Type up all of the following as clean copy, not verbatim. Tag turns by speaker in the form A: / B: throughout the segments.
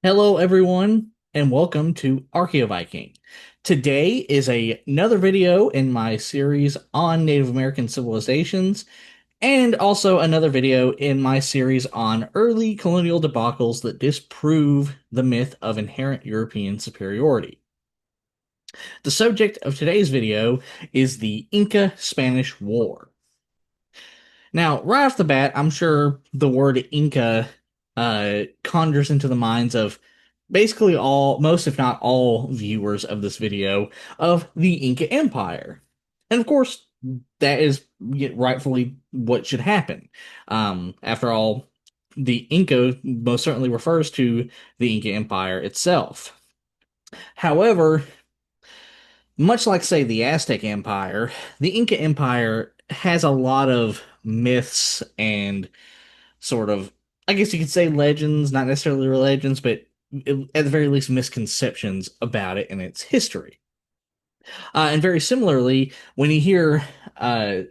A: Hello, everyone, and welcome to Archaeoviking. Today is another video in my series on Native American civilizations, and also another video in my series on early colonial debacles that disprove the myth of inherent European superiority. The subject of today's video is the Inca-Spanish War. Now, right off the bat, I'm sure the word Inca conjures into the minds of basically most, if not all, viewers of this video of the Inca Empire. And of course, that is rightfully what should happen. After all, the Inca most certainly refers to the Inca Empire itself. However, much like, say, the Aztec Empire, the Inca Empire has a lot of myths and sort of, I guess you could say legends, not necessarily legends, but at the very least misconceptions about it and its history. And very similarly, when you hear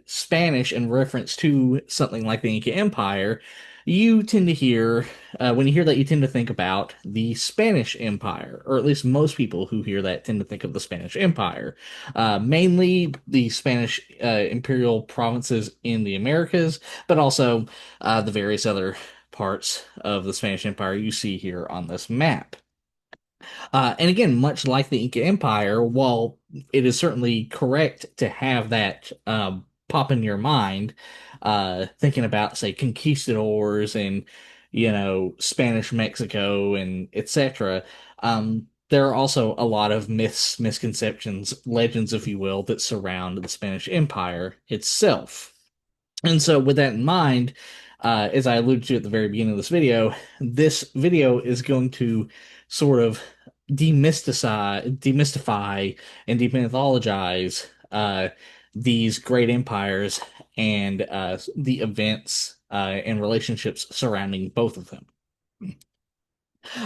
A: Spanish in reference to something like the Inca Empire, you tend to hear, when you hear that, you tend to think about the Spanish Empire, or at least most people who hear that tend to think of the Spanish Empire. Mainly the Spanish imperial provinces in the Americas, but also the various other parts of the Spanish Empire you see here on this map. And again, much like the Inca Empire, while it is certainly correct to have that pop in your mind, thinking about, say, conquistadors and, Spanish Mexico and etc., there are also a lot of myths, misconceptions, legends, if you will, that surround the Spanish Empire itself. And so, with that in mind, as I alluded to at the very beginning of this video is going to sort of demystify, and demythologize these great empires and the events and relationships surrounding both of them.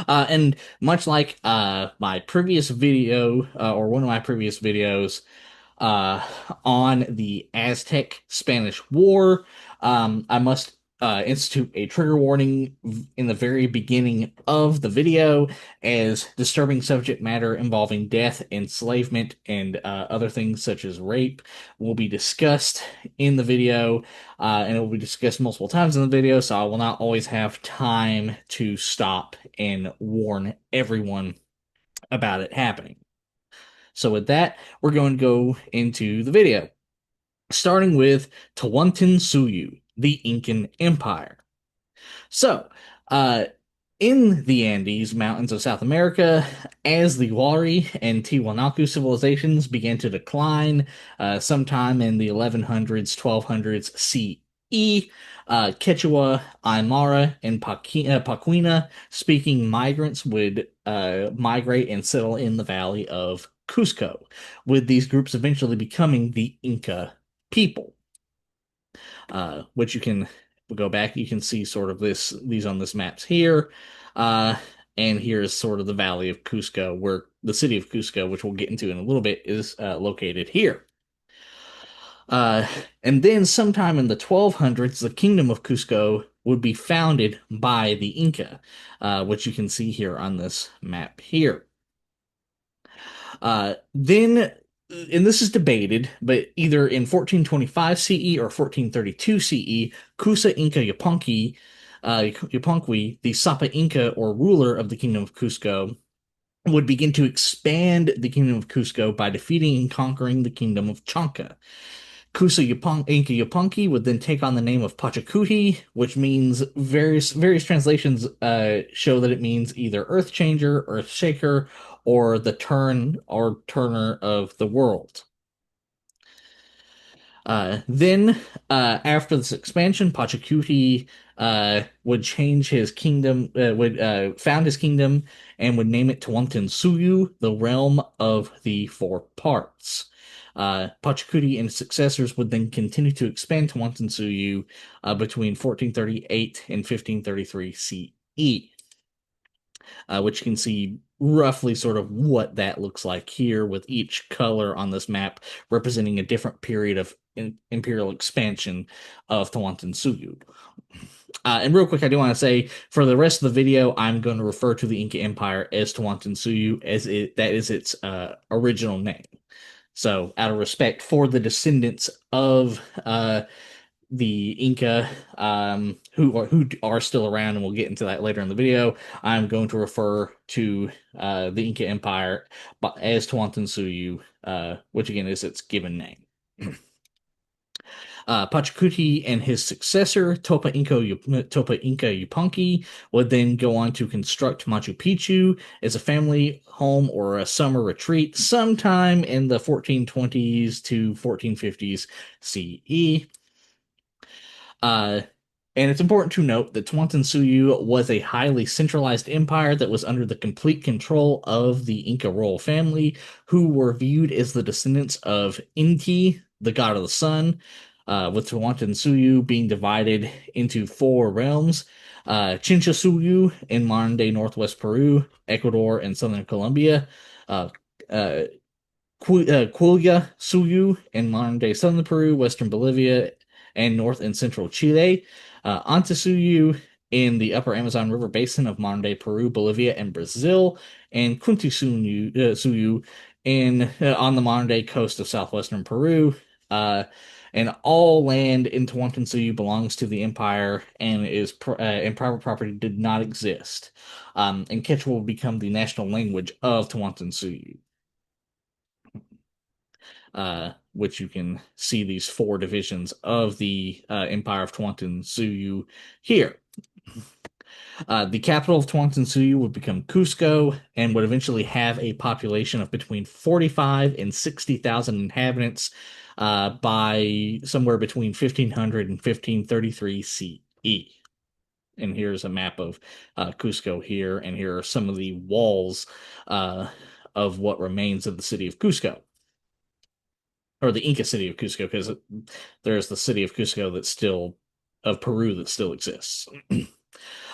A: And much like my previous video, or one of my previous videos, uh, on the Aztec Spanish War. I must institute a trigger warning in the very beginning of the video, as disturbing subject matter involving death, enslavement, and other things such as rape will be discussed in the video, and it will be discussed multiple times in the video, so I will not always have time to stop and warn everyone about it happening. So with that, we're going to go into the video, starting with Tawantinsuyu, the Incan Empire. So, uh, in the Andes Mountains of South America, as the Wari and Tiwanaku civilizations began to decline, sometime in the 1100s, 1200s CE, Quechua, Aymara, and Paquina speaking migrants would migrate and settle in the valley of Cusco, with these groups eventually becoming the Inca people, which you can go back. You can see sort of these on this maps here. Uh, and here is sort of the Valley of Cusco, where the city of Cusco, which we'll get into in a little bit, is located here. Uh, and then sometime in the 1200s, the Kingdom of Cusco would be founded by the Inca, which you can see here on this map here. Then, and this is debated, but either in 1425 CE or 1432 CE, Kusa Inca Yupanqui, the Sapa Inca or ruler of the Kingdom of Cusco, would begin to expand the Kingdom of Cusco by defeating and conquering the Kingdom of Chanca. Inca Yupanqui would then take on the name of Pachacuti, which means various translations show that it means either Earth Changer, Earth Shaker, or the turn or turner of the world. Then, after this expansion, Pachacuti would change his kingdom, would found his kingdom, and would name it Tawantinsuyu, the realm of the four parts. Pachacuti and his successors would then continue to expand Tawantinsuyu between 1438 and 1533 CE, which you can see roughly sort of what that looks like here, with each color on this map representing a different period of imperial expansion of Tawantinsuyu. And real quick, I do want to say for the rest of the video, I'm going to refer to the Inca Empire as Tawantinsuyu as that is its original name. So, out of respect for the descendants of the Inca, who are still around, and we'll get into that later in the video, I'm going to refer to the Inca Empire as Tawantinsuyu, which again is its given name. Pachacuti and his successor, Topa Inca Yupanqui, would then go on to construct Machu Picchu as a family home or a summer retreat sometime in the 1420s to 1450s CE. And it's important to note that Tawantinsuyu was a highly centralized empire that was under the complete control of the Inca royal family, who were viewed as the descendants of Inti, the god of the sun, with Tawantinsuyu being divided into four realms: Chinchasuyu in modern-day northwest Peru, Ecuador, and southern Colombia, uh, uh, Quilla Suyu in modern-day southern Peru, western Bolivia, and north and central Chile, Antisuyu in the upper Amazon River basin of modern-day Peru, Bolivia, and Brazil, and Suyu in on the modern-day coast of southwestern Peru. And all land in Tawantinsuyu belongs to the empire and and private property did not exist. And Quechua will become the national language of Tawantinsuyu. Which you can see these four divisions of the Empire of Tawantinsuyu here. The capital of Tawantinsuyu would become Cusco and would eventually have a population of between 45 and 60,000 inhabitants by somewhere between 1500 and 1533 CE. And here's a map of Cusco here, and here are some of the walls of what remains of the city of Cusco. Or the Inca city of Cusco, because there's the city of Cusco that's still of Peru that still exists.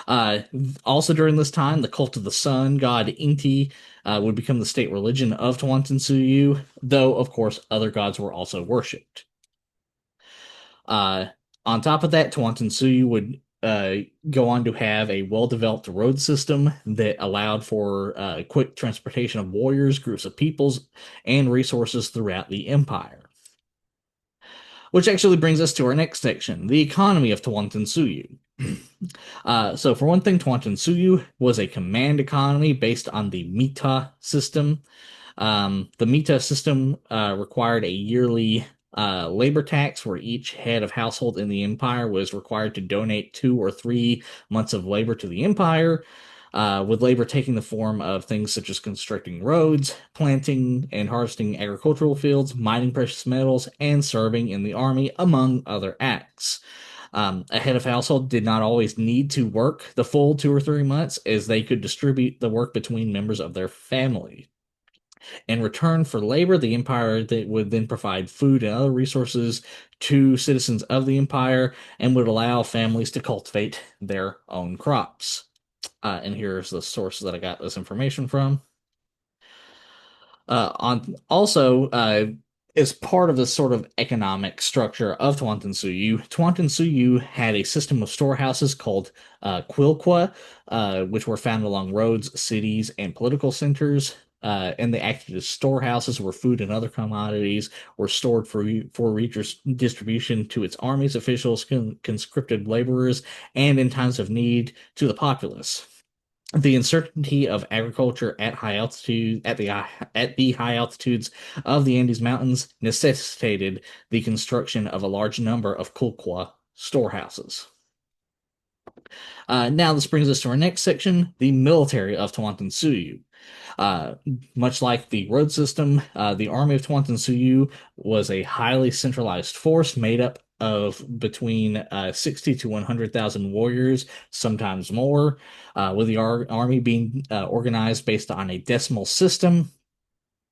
A: Also during this time, the cult of the sun god Inti would become the state religion of Tawantinsuyu, though of course other gods were also worshipped. On top of that, Tawantinsuyu would go on to have a well-developed road system that allowed for quick transportation of warriors, groups of peoples, and resources throughout the empire. Which actually brings us to our next section, the economy of Tawantinsuyu. So for one thing, Tawantinsuyu was a command economy based on the Mita system. The Mita system required a yearly labor tax where each head of household in the empire was required to donate 2 or 3 months of labor to the empire, with labor taking the form of things such as constructing roads, planting and harvesting agricultural fields, mining precious metals, and serving in the army, among other acts. A head of household did not always need to work the full 2 or 3 months, as they could distribute the work between members of their family. In return for labor, the empire would then provide food and other resources to citizens of the empire and would allow families to cultivate their own crops. And here's the source that I got this information from. As part of the sort of economic structure of Tawantinsuyu had a system of storehouses called Quilqua, which were found along roads, cities, and political centers. And they acted as storehouses where food and other commodities were stored for distribution to its armies, officials, conscripted laborers, and in times of need to the populace. The uncertainty of agriculture at high altitude at the high altitudes of the Andes Mountains necessitated the construction of a large number of Kulqua storehouses. Now this brings us to our next section, the military of Tawantinsuyu. Much like the road system, the army of Tawantinsuyu was a highly centralized force made up of between 60 to 100,000 warriors, sometimes more, with the army being organized based on a decimal system,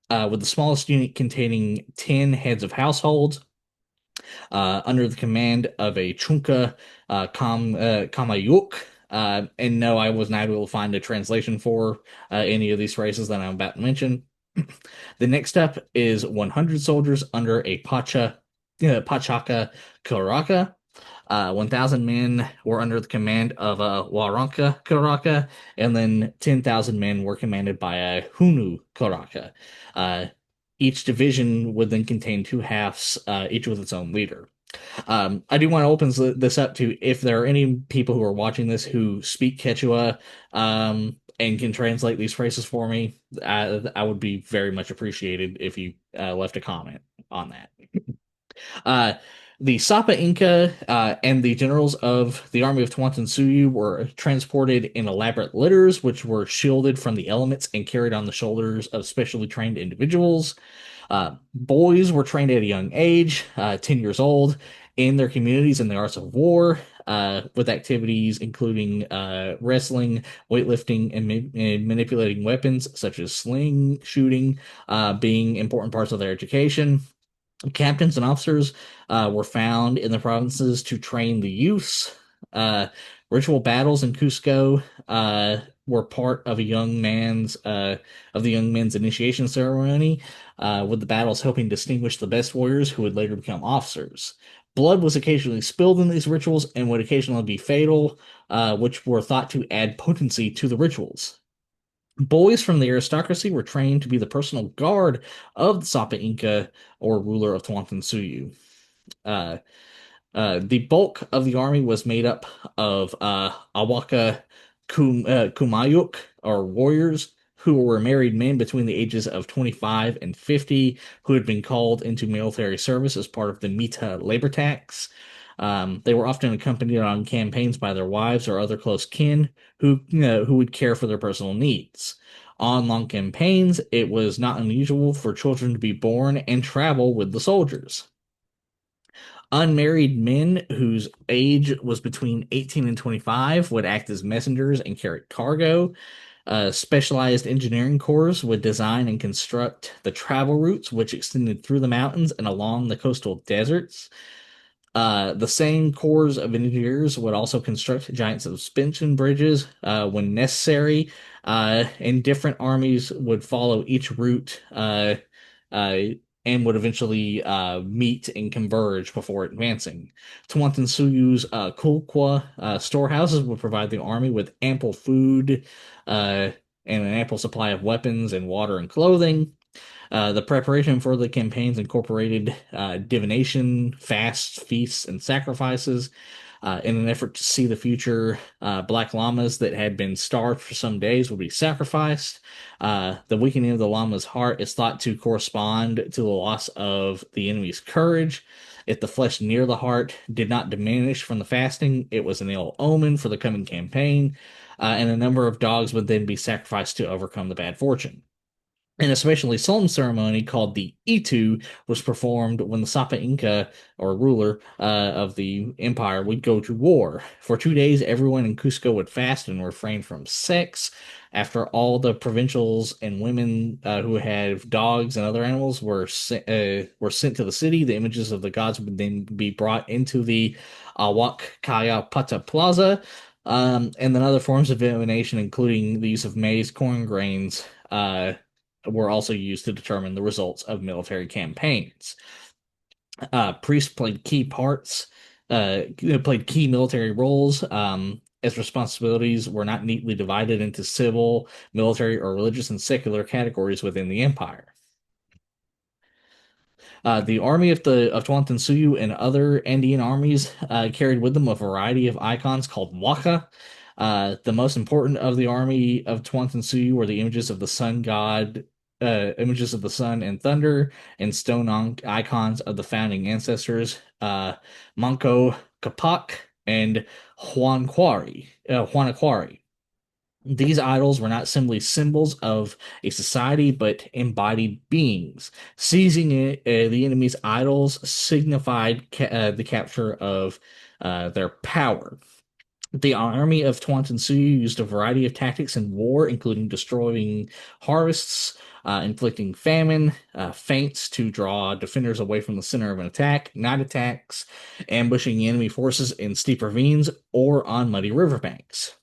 A: with the smallest unit containing 10 heads of households, under the command of a Chunka Kamayuk. And no, I was not able to find a translation for any of these phrases that I'm about to mention. The next step is 100 soldiers under a Pachaka Karaka. 1,000 men were under the command of a Waranka Karaka, and then 10,000 men were commanded by a Hunu Karaka. Uh, each division would then contain two halves, each with its own leader. I do want to open this up to if there are any people who are watching this who speak Quechua and can translate these phrases for me. I would be very much appreciated if you left a comment on that. Uh, the Sapa Inca and the generals of the army of Tawantinsuyu were transported in elaborate litters, which were shielded from the elements and carried on the shoulders of specially trained individuals. Boys were trained at a young age, 10 years old, in their communities in the arts of war, with activities including wrestling, weightlifting, and manipulating weapons such as sling, shooting, being important parts of their education. Captains and officers were found in the provinces to train the youths. Uh, Ritual battles in Cusco were part of the young men's initiation ceremony, with the battles helping distinguish the best warriors who would later become officers. Blood was occasionally spilled in these rituals and would occasionally be fatal, which were thought to add potency to the rituals. Boys from the aristocracy were trained to be the personal guard of the Sapa Inca or ruler of Tawantinsuyu. Uh, the bulk of the army was made up of Awaka Kumayuk, or warriors, who were married men between the ages of 25 and 50, who had been called into military service as part of the Mita labor tax. They were often accompanied on campaigns by their wives or other close kin who would care for their personal needs. On long campaigns, it was not unusual for children to be born and travel with the soldiers. Unmarried men whose age was between 18 and 25 would act as messengers and carry cargo. Specialized engineering corps would design and construct the travel routes, which extended through the mountains and along the coastal deserts. The same corps of engineers would also construct giant suspension bridges when necessary, and different armies would follow each route uh, and would eventually meet and converge before advancing. Tawantinsuyu's Kulkwa storehouses would provide the army with ample food and an ample supply of weapons and water and clothing. The preparation for the campaigns incorporated divination, fasts, feasts, and sacrifices. In an effort to see the future, black llamas that had been starved for some days would be sacrificed. The weakening of the llama's heart is thought to correspond to the loss of the enemy's courage. If the flesh near the heart did not diminish from the fasting, it was an ill omen for the coming campaign, and a number of dogs would then be sacrificed to overcome the bad fortune. An especially solemn ceremony called the Itu was performed when the Sapa Inca, or ruler of the empire, would go to war. For 2 days, everyone in Cusco would fast and refrain from sex. After all the provincials and women who had dogs and other animals were sent to the city, the images of the gods would then be brought into the Awak Kaya Pata Plaza. And then other forms of divination, including the use of maize, corn grains, were also used to determine the results of military campaigns. Priests played key parts, played key military roles, as responsibilities were not neatly divided into civil, military, or religious and secular categories within the empire. The army of Tawantinsuyu and other Andean armies carried with them a variety of icons called waka. The most important of the army of Tawantinsuyu were the images of the sun god, images of the sun and thunder, and stone icons of the founding ancestors, Manco Capac and Huanaquari. These idols were not simply symbols of a society, but embodied beings. Seizing the enemy's idols signified the capture of their power. The army of Tawantinsuyu used a variety of tactics in war, including destroying harvests, inflicting famine, feints to draw defenders away from the center of an attack, night attacks, ambushing enemy forces in steep ravines or on muddy riverbanks.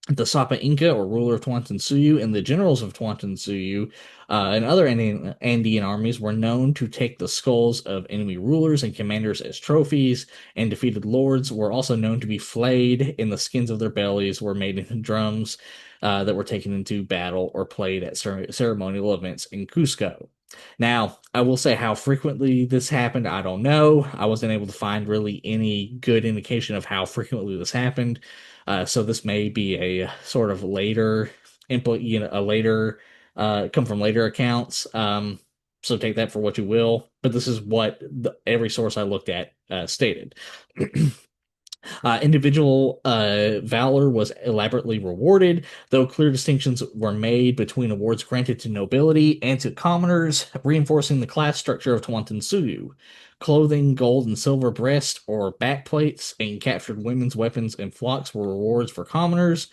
A: The Sapa Inca, or ruler of Tawantinsuyu, and the generals of Tawantinsuyu and other Andean armies were known to take the skulls of enemy rulers and commanders as trophies, and defeated lords were also known to be flayed, and the skins of their bellies were made into drums that were taken into battle or played at ceremonial events in Cusco. Now, I will say how frequently this happened, I don't know. I wasn't able to find really any good indication of how frequently this happened. So this may be a sort of later a later come from later accounts. So take that for what you will. But this is what every source I looked at stated. Individual valor was elaborately rewarded, though clear distinctions were made between awards granted to nobility and to commoners, reinforcing the class structure of Tawantinsuyu. Clothing, gold and silver breast or backplates, and captured women's weapons and flocks were rewards for commoners.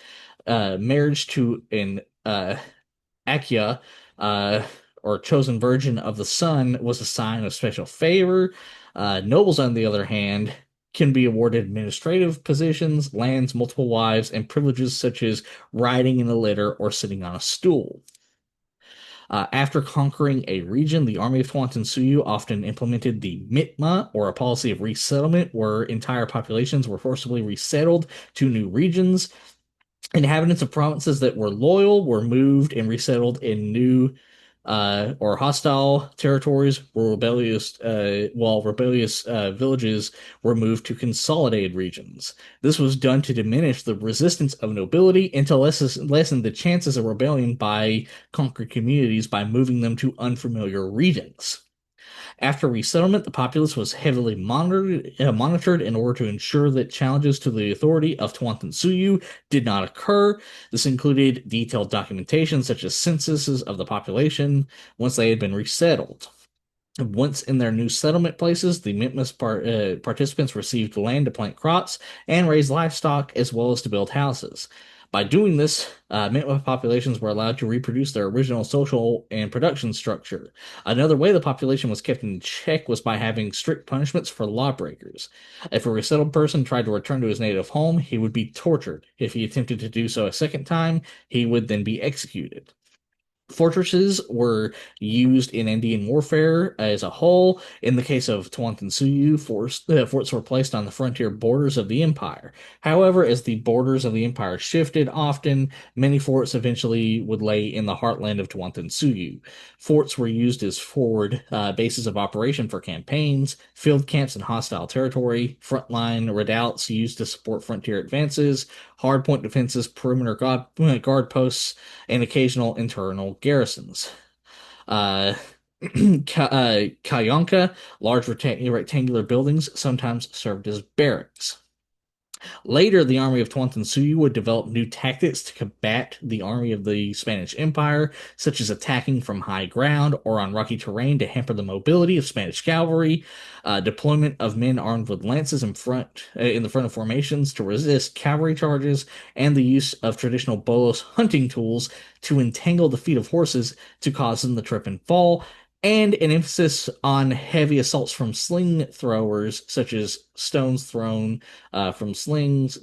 A: Marriage to an Akia, uh, or chosen virgin of the sun, was a sign of special favor. Nobles, on the other hand, can be awarded administrative positions, lands, multiple wives, and privileges such as riding in a litter or sitting on a stool. After conquering a region, the army of Tawantinsuyu often implemented the mitma, or a policy of resettlement, where entire populations were forcibly resettled to new regions. Inhabitants of provinces that were loyal were moved and resettled in new or hostile territories, while rebellious villages were moved to consolidated regions. This was done to diminish the resistance of nobility and to lessen the chances of rebellion by conquered communities by moving them to unfamiliar regions. After resettlement, the populace was heavily monitored in order to ensure that challenges to the authority of Tawantinsuyu did not occur. This included detailed documentation such as censuses of the population once they had been resettled. Once in their new settlement places, the participants received land to plant crops and raise livestock, as well as to build houses. By doing this, Mi'kmaq populations were allowed to reproduce their original social and production structure. Another way the population was kept in check was by having strict punishments for lawbreakers. If a resettled person tried to return to his native home, he would be tortured. If he attempted to do so a second time, he would then be executed. Fortresses were used in Andean warfare as a whole. In the case of Tawantinsuyu, forts were placed on the frontier borders of the empire. However, as the borders of the empire shifted often, many forts eventually would lay in the heartland of Tawantinsuyu. Forts were used as forward bases of operation for campaigns, field camps in hostile territory, frontline redoubts used to support frontier advances, hardpoint defenses, perimeter guard posts, and occasional internal garrisons. Uh, Kayonka, large rectangular buildings, sometimes served as barracks. Later, the army of Tawantinsuyu would develop new tactics to combat the army of the Spanish Empire, such as attacking from high ground or on rocky terrain to hamper the mobility of Spanish cavalry, deployment of men armed with lances in the front of formations to resist cavalry charges, and the use of traditional bolos hunting tools to entangle the feet of horses to cause them to trip and fall, and an emphasis on heavy assaults from sling throwers, such as stones thrown from slings,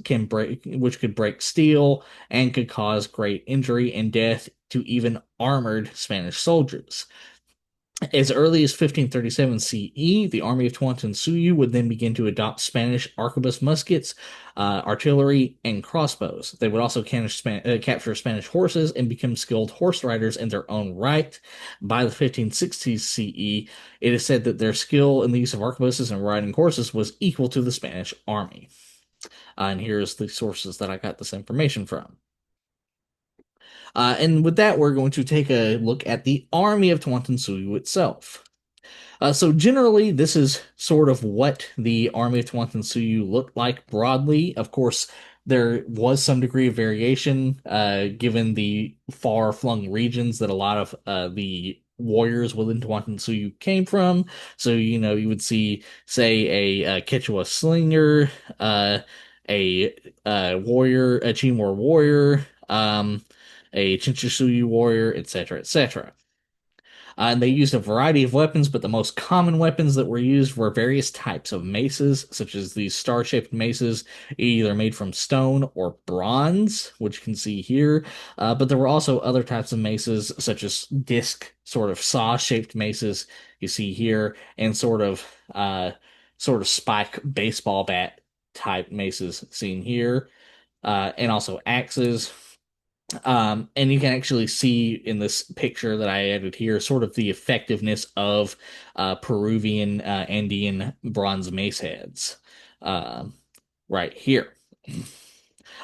A: which could break steel and could cause great injury and death to even armored Spanish soldiers. As early as 1537 CE, the army of Tawantinsuyu would then begin to adopt Spanish arquebus muskets, artillery, and crossbows. They would also capture Spanish horses and become skilled horse riders in their own right. By the 1560s CE, it is said that their skill in the use of arquebuses and riding horses was equal to the Spanish army. And here's the sources that I got this information from. And with that, we're going to take a look at the army of Tawantinsuyu itself. So generally, this is sort of what the army of Tawantinsuyu looked like broadly. Of course, there was some degree of variation, given the far-flung regions that a lot of the warriors within Tawantinsuyu came from. So, you would see, say, a Quechua slinger, a warrior, a Chimor warrior, a Chinchasuyu warrior, etc., etc. And they used a variety of weapons, but the most common weapons that were used were various types of maces, such as these star-shaped maces, either made from stone or bronze, which you can see here. But there were also other types of maces, such as disc, sort of saw-shaped maces you see here, and sort of spike baseball bat type maces seen here, and also axes. And you can actually see in this picture that I added here sort of the effectiveness of Peruvian Andean bronze mace heads right here.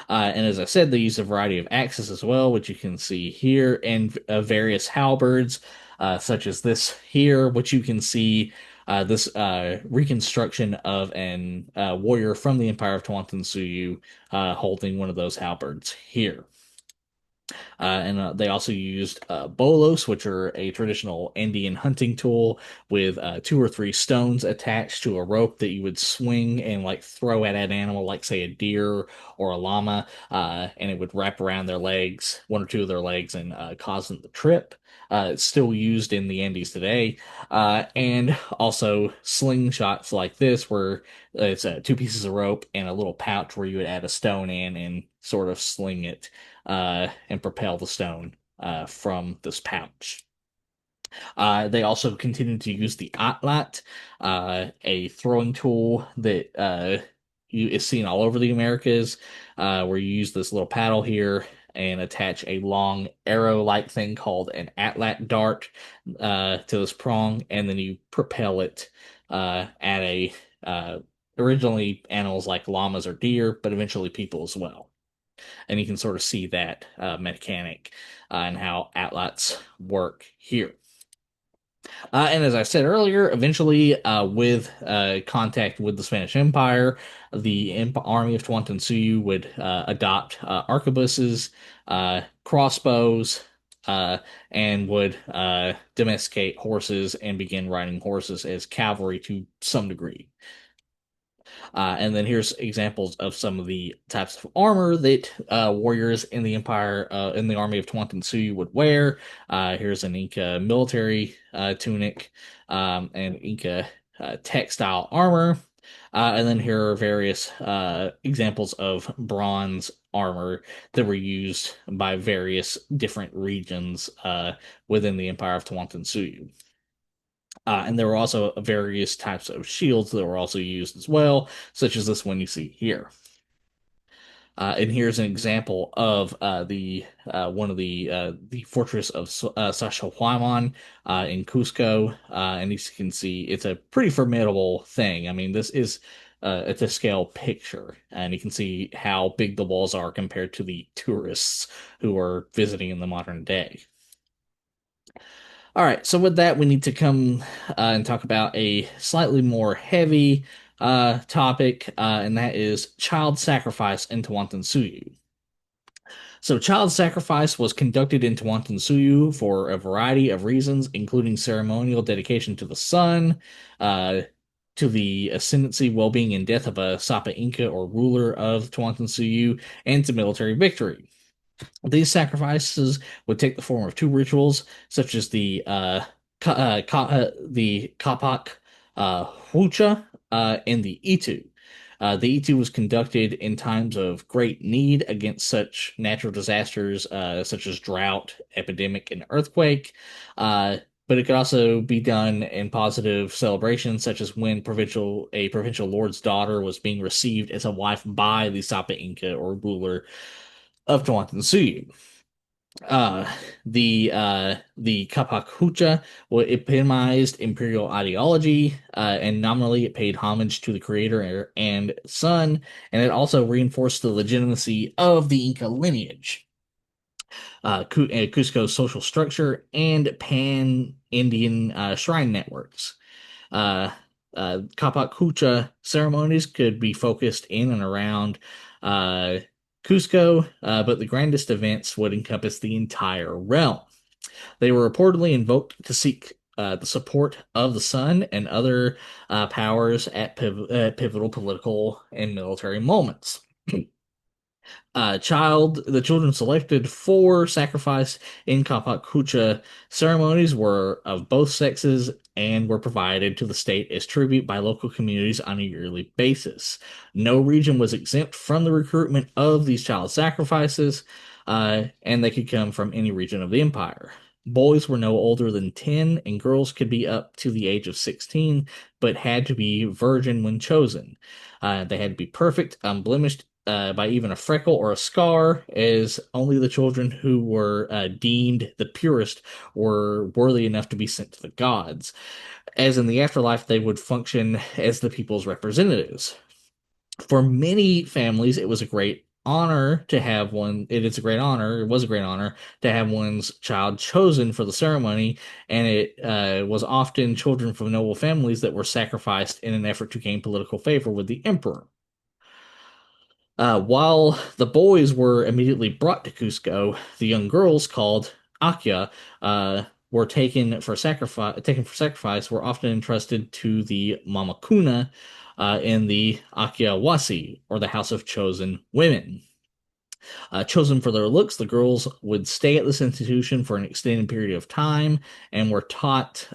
A: And as I said, they use a variety of axes as well, which you can see here, and various halberds, such as this here, which you can see this reconstruction of an warrior from the Empire of Tawantinsuyu holding one of those halberds here. And they also used bolos, which are a traditional Andean hunting tool with two or three stones attached to a rope that you would swing and like throw at an animal, like say a deer or a llama, and it would wrap around their legs, one or two of their legs, and cause them to trip. It's still used in the Andes today, and also slingshots like this, where it's two pieces of rope and a little pouch where you would add a stone in and sort of sling it and propel the stone from this pouch. They also continued to use the atlat, a throwing tool that is seen all over the Americas, where you use this little paddle here and attach a long arrow-like thing called an atlat dart to this prong, and then you propel it at originally animals like llamas or deer, but eventually people as well. And you can sort of see that mechanic and how atlats work here. And as I said earlier, eventually, with contact with the Spanish Empire, the army of Tawantinsuyu would adopt arquebuses, crossbows, and would domesticate horses and begin riding horses as cavalry to some degree. And then here's examples of some of the types of armor that warriors in the empire, in the army of Tawantinsuyu would wear. Here's an Inca military tunic, and Inca textile armor. And then here are various examples of bronze armor that were used by various different regions within the Empire of Tawantinsuyu. And there were also various types of shields that were also used as well, such as this one you see here. And here's an example of the one of the fortress of Sacsayhuaman in Cusco, and as you can see, it's a pretty formidable thing. I mean, this is it's a scale picture, and you can see how big the walls are compared to the tourists who are visiting in the modern day. All right, so with that, we need to come and talk about a slightly more heavy topic, and that is child sacrifice in Tawantinsuyu. So, child sacrifice was conducted in Tawantinsuyu for a variety of reasons, including ceremonial dedication to the sun, uh, to the ascendancy, well-being, and death of a Sapa Inca or ruler of Tawantinsuyu, and to military victory. These sacrifices would take the form of two rituals, such as the Kapak Hucha and the Itu. The Itu was conducted in times of great need against such natural disasters, such as drought, epidemic, and earthquake. But it could also be done in positive celebrations, such as when a provincial lord's daughter was being received as a wife by the Sapa Inca or ruler of Tawantinsuyu. Uh, the Kapak Hucha epitomized imperial ideology, and nominally it paid homage to the creator and son, and it also reinforced the legitimacy of the Inca lineage, Cusco's social structure, and pan-Indian shrine networks. Uh, Kapak Hucha ceremonies could be focused in and around uh, Cusco, but the grandest events would encompass the entire realm. They were reportedly invoked to seek the support of the sun and other powers at pivotal political and military moments. The children selected for sacrifice in Kapakucha ceremonies were of both sexes and were provided to the state as tribute by local communities on a yearly basis. No region was exempt from the recruitment of these child sacrifices, and they could come from any region of the empire. Boys were no older than 10, and girls could be up to the age of 16, but had to be virgin when chosen. They had to be perfect, unblemished, by even a freckle or a scar, as only the children who were deemed the purest were worthy enough to be sent to the gods. As in the afterlife, they would function as the people's representatives. For many families, it was a great honor to have one. It is a great honor. It was a great honor to have one's child chosen for the ceremony, and it was often children from noble families that were sacrificed in an effort to gain political favor with the emperor. While the boys were immediately brought to Cusco, the young girls, called Akia, were taken for sacrifice, were often entrusted to the Mamakuna in the Akiawasi, or the House of Chosen Women. Chosen for their looks, the girls would stay at this institution for an extended period of time and were taught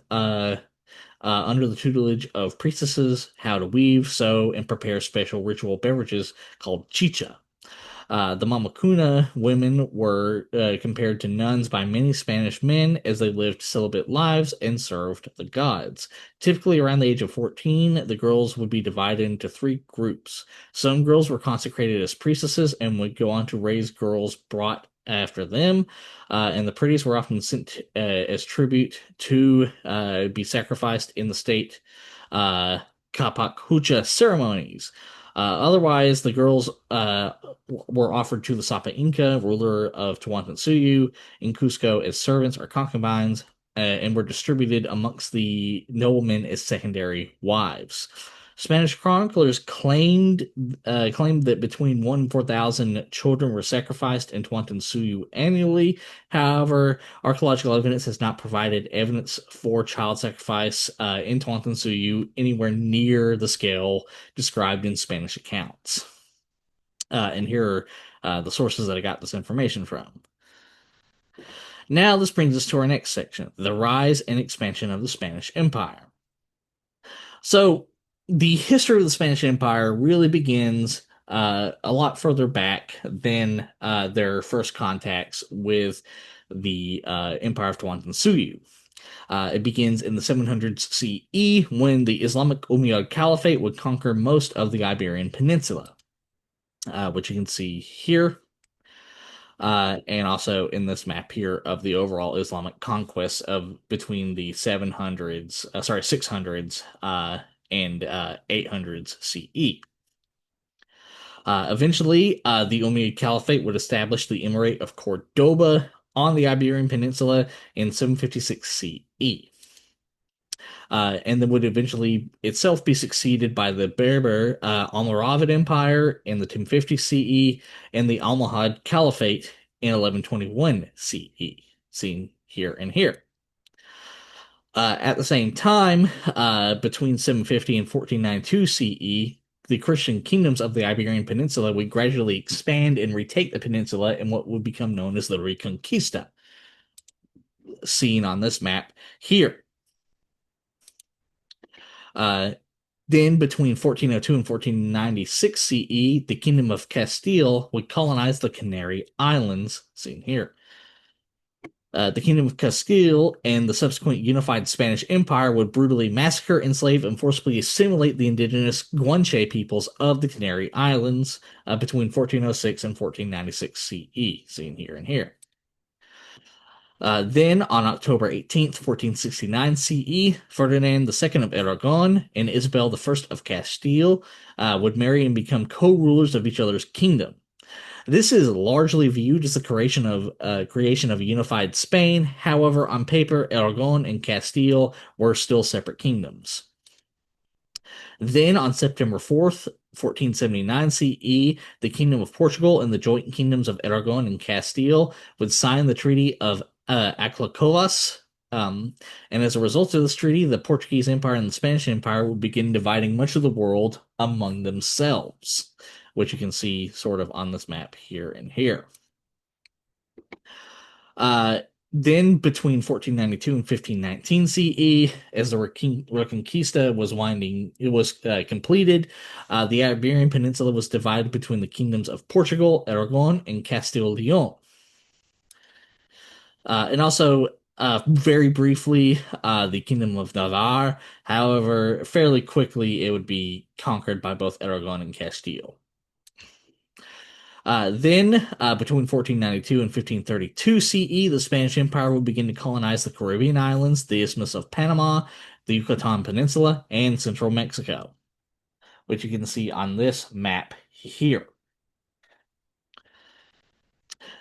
A: under the tutelage of priestesses how to weave, sew, and prepare special ritual beverages called chicha. The Mamakuna women were compared to nuns by many Spanish men as they lived celibate lives and served the gods. Typically, around the age of 14, the girls would be divided into three groups. Some girls were consecrated as priestesses and would go on to raise girls brought after them, and the pretties were often sent as tribute to be sacrificed in the state Kapak Hucha ceremonies. Otherwise, the girls were offered to the Sapa Inca, ruler of Tawantinsuyu, in Cusco as servants or concubines, and were distributed amongst the noblemen as secondary wives. Spanish chroniclers claimed that between 1 and 4,000 children were sacrificed in Tawantinsuyu annually. However, archaeological evidence has not provided evidence for child sacrifice in Tawantinsuyu anywhere near the scale described in Spanish accounts. And here are the sources that I got this information from. Now, this brings us to our next section, the rise and expansion of the Spanish Empire. So, the history of the Spanish Empire really begins a lot further back than their first contacts with the Empire of Tawantinsuyu. It begins in the 700s CE when the Islamic Umayyad Caliphate would conquer most of the Iberian Peninsula, which you can see here. And also in this map here of the overall Islamic conquests of between the 600s and 800s CE. Eventually, the Umayyad Caliphate would establish the Emirate of Cordoba on the Iberian Peninsula in 756 CE. And then would eventually itself be succeeded by the Berber Almoravid Empire in the 1050 CE and the Almohad Caliphate in 1121 CE, seen here and here. At the same time, between 750 and 1492 CE, the Christian kingdoms of the Iberian Peninsula would gradually expand and retake the peninsula in what would become known as the Reconquista, seen on this map here. Then, between 1402 and 1496 CE, the Kingdom of Castile would colonize the Canary Islands, seen here. The Kingdom of Castile and the subsequent unified Spanish Empire would brutally massacre, enslave, and forcibly assimilate the indigenous Guanche peoples of the Canary Islands between 1406 and 1496 CE, seen here and here. Then, on October 18th, 1469 CE, Ferdinand II of Aragon and Isabel I of Castile would marry and become co-rulers of each other's kingdom. This is largely viewed as the creation of a unified Spain. However, on paper, Aragon and Castile were still separate kingdoms. Then, on September 4th, 1479 CE, the Kingdom of Portugal and the joint kingdoms of Aragon and Castile would sign the Treaty of Aclacolas. And as a result of this treaty, the Portuguese Empire and the Spanish Empire would begin dividing much of the world among themselves. which you can see sort of on this map here and here. Then between 1492 and 1519 CE, as the Reconquista was completed, the Iberian Peninsula was divided between the kingdoms of Portugal, Aragon, and Castile-Leon. And also, very briefly, the Kingdom of Navarre. However, fairly quickly, it would be conquered by both Aragon and Castile. Then, between 1492 and 1532 CE, the Spanish Empire would begin to colonize the Caribbean islands, the Isthmus of Panama, the Yucatan Peninsula, and central Mexico, which you can see on this map here.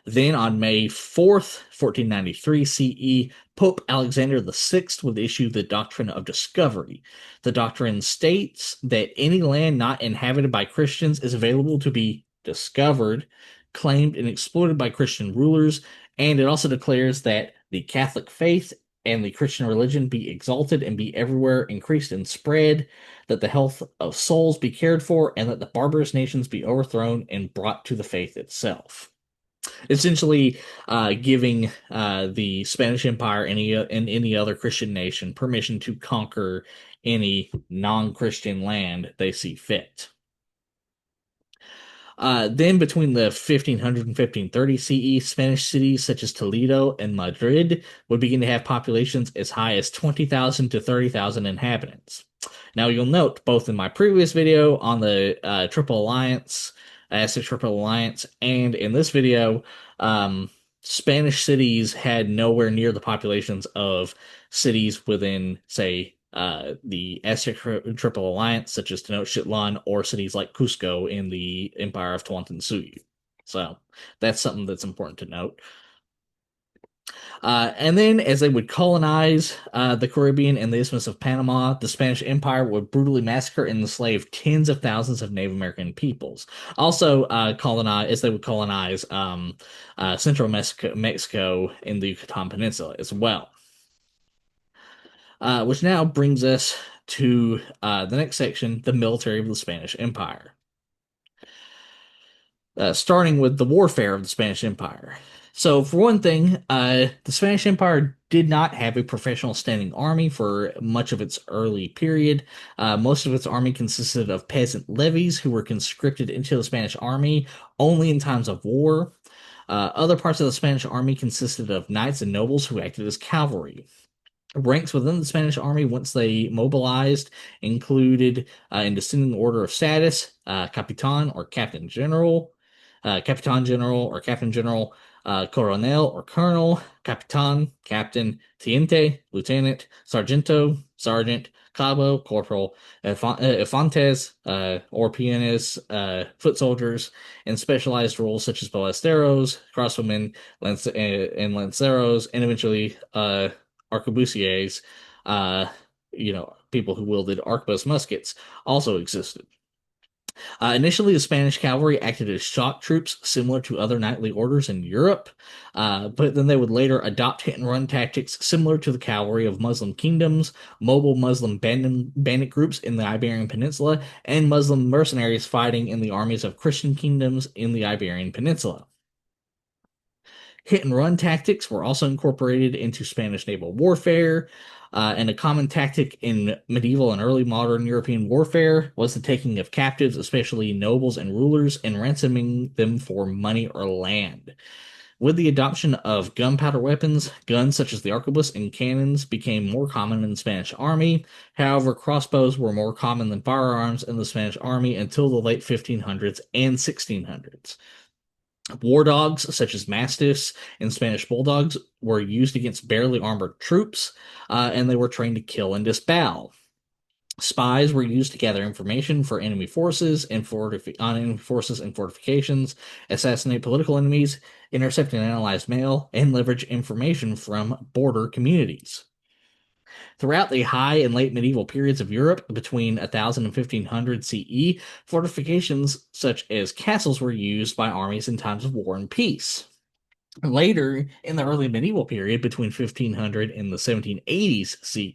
A: Then on May 4th, 1493 CE, Pope Alexander VI would issue the Doctrine of Discovery. The doctrine states that any land not inhabited by Christians is available to be discovered, claimed, and exploited by Christian rulers, and it also declares that the Catholic faith and the Christian religion be exalted and be everywhere increased and spread, that the health of souls be cared for, and that the barbarous nations be overthrown and brought to the faith itself. Essentially, giving the Spanish Empire and any other Christian nation permission to conquer any non-Christian land they see fit. Then between the 1500 and 1530 CE, Spanish cities such as Toledo and Madrid would begin to have populations as high as 20,000 to 30,000 inhabitants. Now you'll note, both in my previous video on the Triple Alliance, Aztec Triple Alliance, and in this video, Spanish cities had nowhere near the populations of cities within, say, the Aztec Triple Alliance, such as Tenochtitlan, or cities like Cusco in the Empire of Tawantinsuyu. So that's something that's important to note. And then, as they would colonize the Caribbean and the Isthmus of Panama, the Spanish Empire would brutally massacre and enslave tens of thousands of Native American peoples. Also, as they would colonize central Mexico in the Yucatan Peninsula as well. Which now brings us to the next section, the military of the Spanish Empire. Starting with the warfare of the Spanish Empire. So, for one thing, the Spanish Empire did not have a professional standing army for much of its early period. Most of its army consisted of peasant levies who were conscripted into the Spanish army only in times of war. Other parts of the Spanish army consisted of knights and nobles who acted as cavalry. Ranks within the Spanish army, once they mobilized, included, in descending order of status, Capitan or Captain General, Capitan General or Captain General, Coronel or Colonel, Capitan, Captain, Teniente, Lieutenant, Sargento, Sergeant, Cabo, Corporal, Infantes, or Pianes, foot soldiers, and specialized roles such as ballesteros, crossbowmen, and lanceros, and eventually arquebusiers, people who wielded arquebus muskets, also existed. Initially, the Spanish cavalry acted as shock troops, similar to other knightly orders in Europe, but then they would later adopt hit-and-run tactics similar to the cavalry of Muslim kingdoms, mobile Muslim bandit groups in the Iberian Peninsula, and Muslim mercenaries fighting in the armies of Christian kingdoms in the Iberian Peninsula. Hit-and-run tactics were also incorporated into Spanish naval warfare, and a common tactic in medieval and early modern European warfare was the taking of captives, especially nobles and rulers, and ransoming them for money or land. With the adoption of gunpowder weapons, guns such as the arquebus and cannons became more common in the Spanish army. However, crossbows were more common than firearms in the Spanish army until the late 1500s and 1600s. War dogs, such as mastiffs and Spanish bulldogs, were used against barely armored troops, and they were trained to kill and disembowel. Spies were used to gather information for enemy forces and on enemy forces and fortifications, assassinate political enemies, intercept and analyze mail, and leverage information from border communities. Throughout the high and late medieval periods of Europe, between 1000 and 1500 CE, fortifications such as castles were used by armies in times of war and peace. Later, in the early medieval period, between 1500 and the 1780s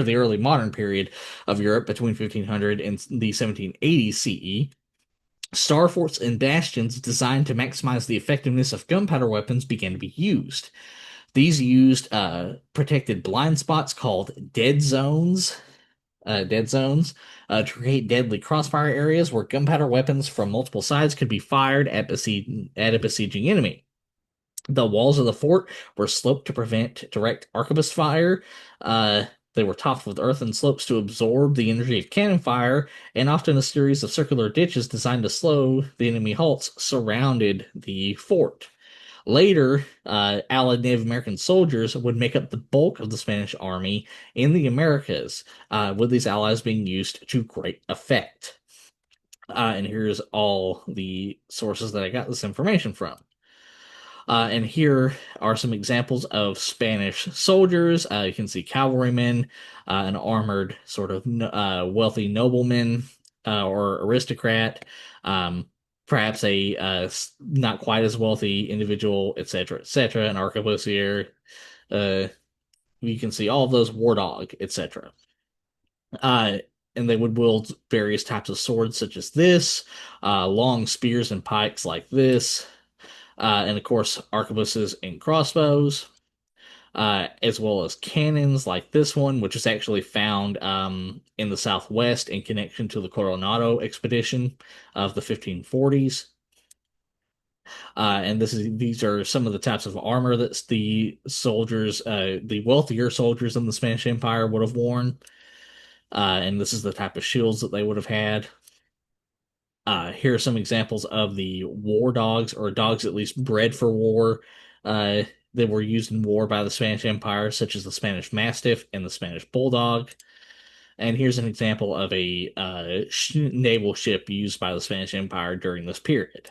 A: the early modern period of Europe, between 1500 and the 1780s CE, Star forts and bastions designed to maximize the effectiveness of gunpowder weapons began to be used. These used protected blind spots called dead zones, to create deadly crossfire areas where gunpowder weapons from multiple sides could be fired at a besieging enemy. The walls of the fort were sloped to prevent direct arquebus fire. Uh, they were topped with earthen slopes to absorb the energy of cannon fire, and often a series of circular ditches designed to slow the enemy halts surrounded the fort. Later, Allied Native American soldiers would make up the bulk of the Spanish army in the Americas, with these allies being used to great effect. And here's all the sources that I got this information from. And here are some examples of Spanish soldiers. You can see cavalrymen, an armored sort of wealthy nobleman or aristocrat, um, perhaps a not quite as wealthy individual, etc., etc., an arquebusier. Uh, you can see all of those war dog, etc. Uh, and they would wield various types of swords, such as this, long spears and pikes like this, and of course arquebuses and crossbows, as well as cannons like this one, which is actually found in the Southwest in connection to the Coronado expedition of the 1540s. And these are some of the types of armor that the soldiers, the wealthier soldiers in the Spanish Empire would have worn. And this is the type of shields that they would have had. Here are some examples of the war dogs, or dogs at least bred for war, uh, that were used in war by the Spanish Empire, such as the Spanish Mastiff and the Spanish Bulldog. And here's an example of a naval ship used by the Spanish Empire during this period.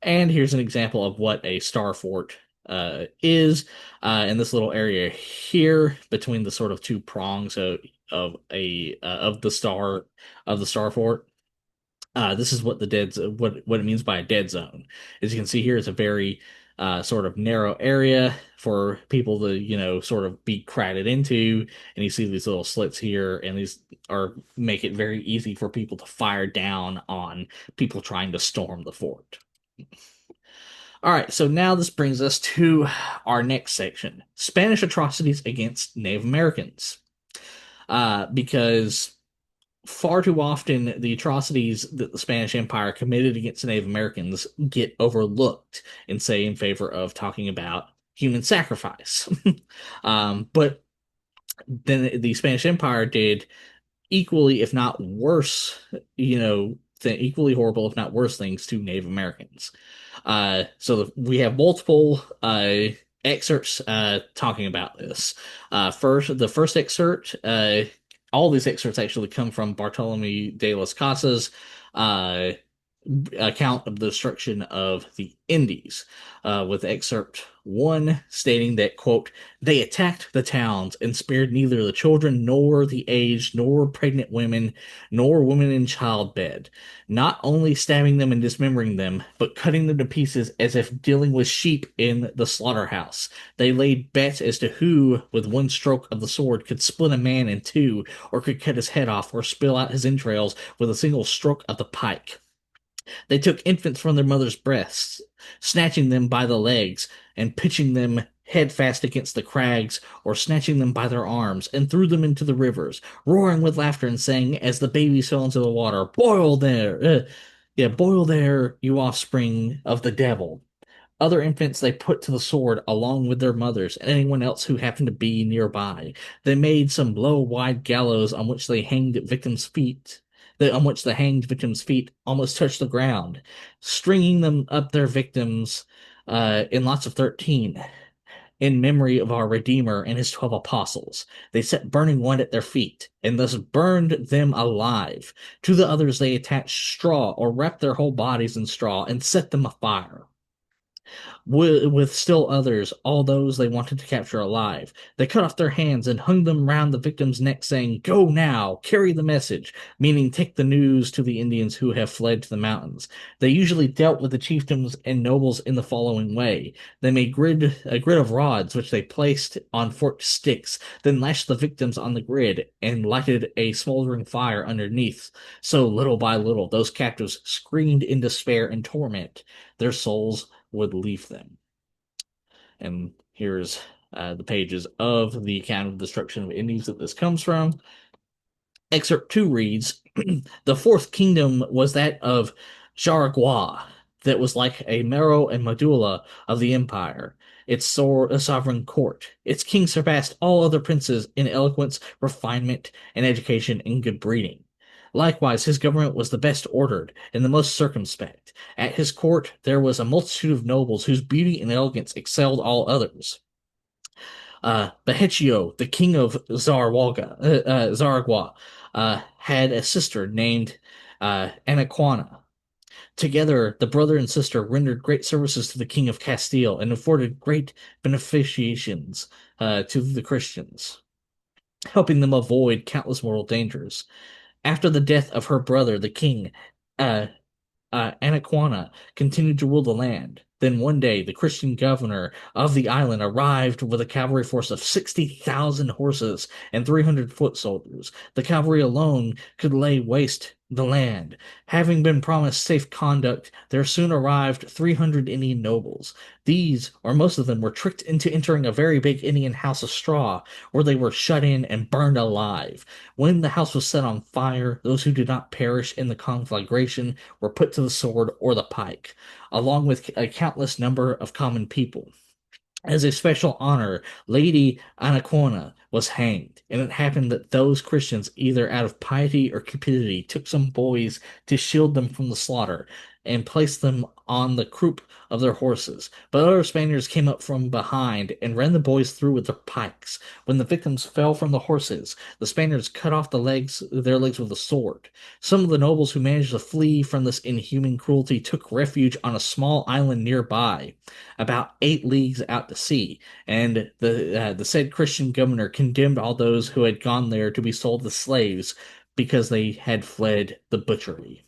A: And here's an example of what a star fort is, in this little area here between the sort of two prongs of the star fort. This is what what it means by a dead zone. As you can see here, it's a very sort of narrow area for people to, sort of be crowded into. And you see these little slits here, and these are make it very easy for people to fire down on people trying to storm the fort. All right, so now this brings us to our next section: Spanish atrocities against Native Americans. Because far too often the atrocities that the Spanish Empire committed against Native Americans get overlooked and say in favor of talking about human sacrifice. But then the Spanish Empire did equally, if not worse, equally horrible, if not worse, things to Native Americans. So we have multiple excerpts talking about this. The first excerpt, all these excerpts actually come from Bartolome de las Casas' uh, account of the destruction of the Indies, with excerpt one stating that, quote, they attacked the towns and spared neither the children nor the aged nor pregnant women nor women in childbed, not only stabbing them and dismembering them, but cutting them to pieces as if dealing with sheep in the slaughterhouse. They laid bets as to who, with one stroke of the sword, could split a man in two, or could cut his head off, or spill out his entrails with a single stroke of the pike. They took infants from their mothers' breasts, snatching them by the legs, and pitching them head fast against the crags, or snatching them by their arms, and threw them into the rivers, roaring with laughter and saying, as the babies fell into the water, boil there, you offspring of the devil. Other infants they put to the sword along with their mothers and anyone else who happened to be nearby. They made some low, wide gallows on which they hanged victims' feet. On which the hanged victims' feet almost touched the ground, stringing them up their victims in lots of 13, in memory of our Redeemer and his 12 apostles. They set burning wood at their feet, and thus burned them alive. To the others they attached straw, or wrapped their whole bodies in straw, and set them afire. With still others, all those they wanted to capture alive. They cut off their hands and hung them round the victim's neck, saying, "Go now, carry the message," meaning take the news to the Indians who have fled to the mountains. They usually dealt with the chieftains and nobles in the following way. They made a grid of rods, which they placed on forked sticks, then lashed the victims on the grid and lighted a smoldering fire underneath. So little by little, those captives screamed in despair and torment. Their souls would leave them. And here's the pages of the account of destruction of Indies that this comes from. Excerpt 2 reads, "The fourth kingdom was that of Jaragua, that was like a marrow and medulla of the empire, its sovereign court. Its king surpassed all other princes in eloquence, refinement, and education and good breeding. Likewise, his government was the best ordered and the most circumspect. At his court there was a multitude of nobles whose beauty and elegance excelled all others. Behechio, the king of Zaragua, had a sister named Anaquana. Together, the brother and sister rendered great services to the king of Castile and afforded great beneficiations to the Christians, helping them avoid countless mortal dangers. After the death of her brother, the king, uh, Anaquana continued to rule the land. Then one day, the Christian governor of the island arrived with a cavalry force of 60,000 horses and 300 foot soldiers. The cavalry alone could lay waste the land. Having been promised safe conduct, there soon arrived 300 Indian nobles. These, or most of them, were tricked into entering a very big Indian house of straw, where they were shut in and burned alive. When the house was set on fire, those who did not perish in the conflagration were put to the sword or the pike, along with a countless number of common people. As a special honor, Lady Anaquona was hanged, and it happened that those Christians, either out of piety or cupidity, took some boys to shield them from the slaughter, and placed them on the croup of their horses. But other Spaniards came up from behind and ran the boys through with their pikes. When the victims fell from the horses, the Spaniards cut off their legs with a sword. Some of the nobles who managed to flee from this inhuman cruelty took refuge on a small island nearby, about 8 leagues out to sea, and the said Christian governor condemned all those who had gone there to be sold as slaves because they had fled the butchery."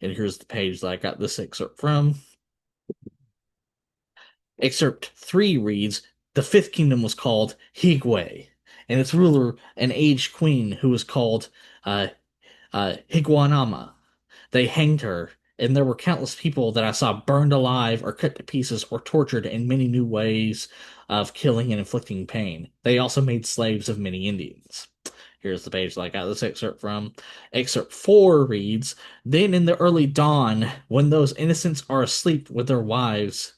A: And here's the page that I got this excerpt from. Excerpt 3 reads, "The fifth kingdom was called Higwe, and its ruler an aged queen who was called uh, Higuanama. They hanged her, and there were countless people that I saw burned alive or cut to pieces or tortured in many new ways of killing and inflicting pain. They also made slaves of many Indians." Here's the page that I got this excerpt from. Excerpt 4 reads, "Then in the early dawn, when those innocents are asleep with their wives,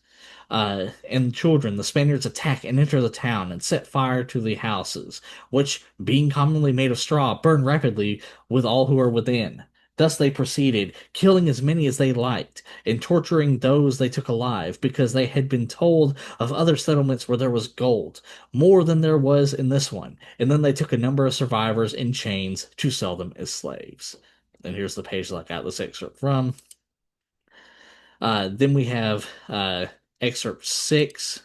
A: and children, the Spaniards attack and enter the town and set fire to the houses, which, being commonly made of straw, burn rapidly with all who are within. Thus they proceeded, killing as many as they liked, and torturing those they took alive, because they had been told of other settlements where there was gold, more than there was in this one. And then they took a number of survivors in chains to sell them as slaves." And here's the page that I got this excerpt from. Then we have excerpt 6.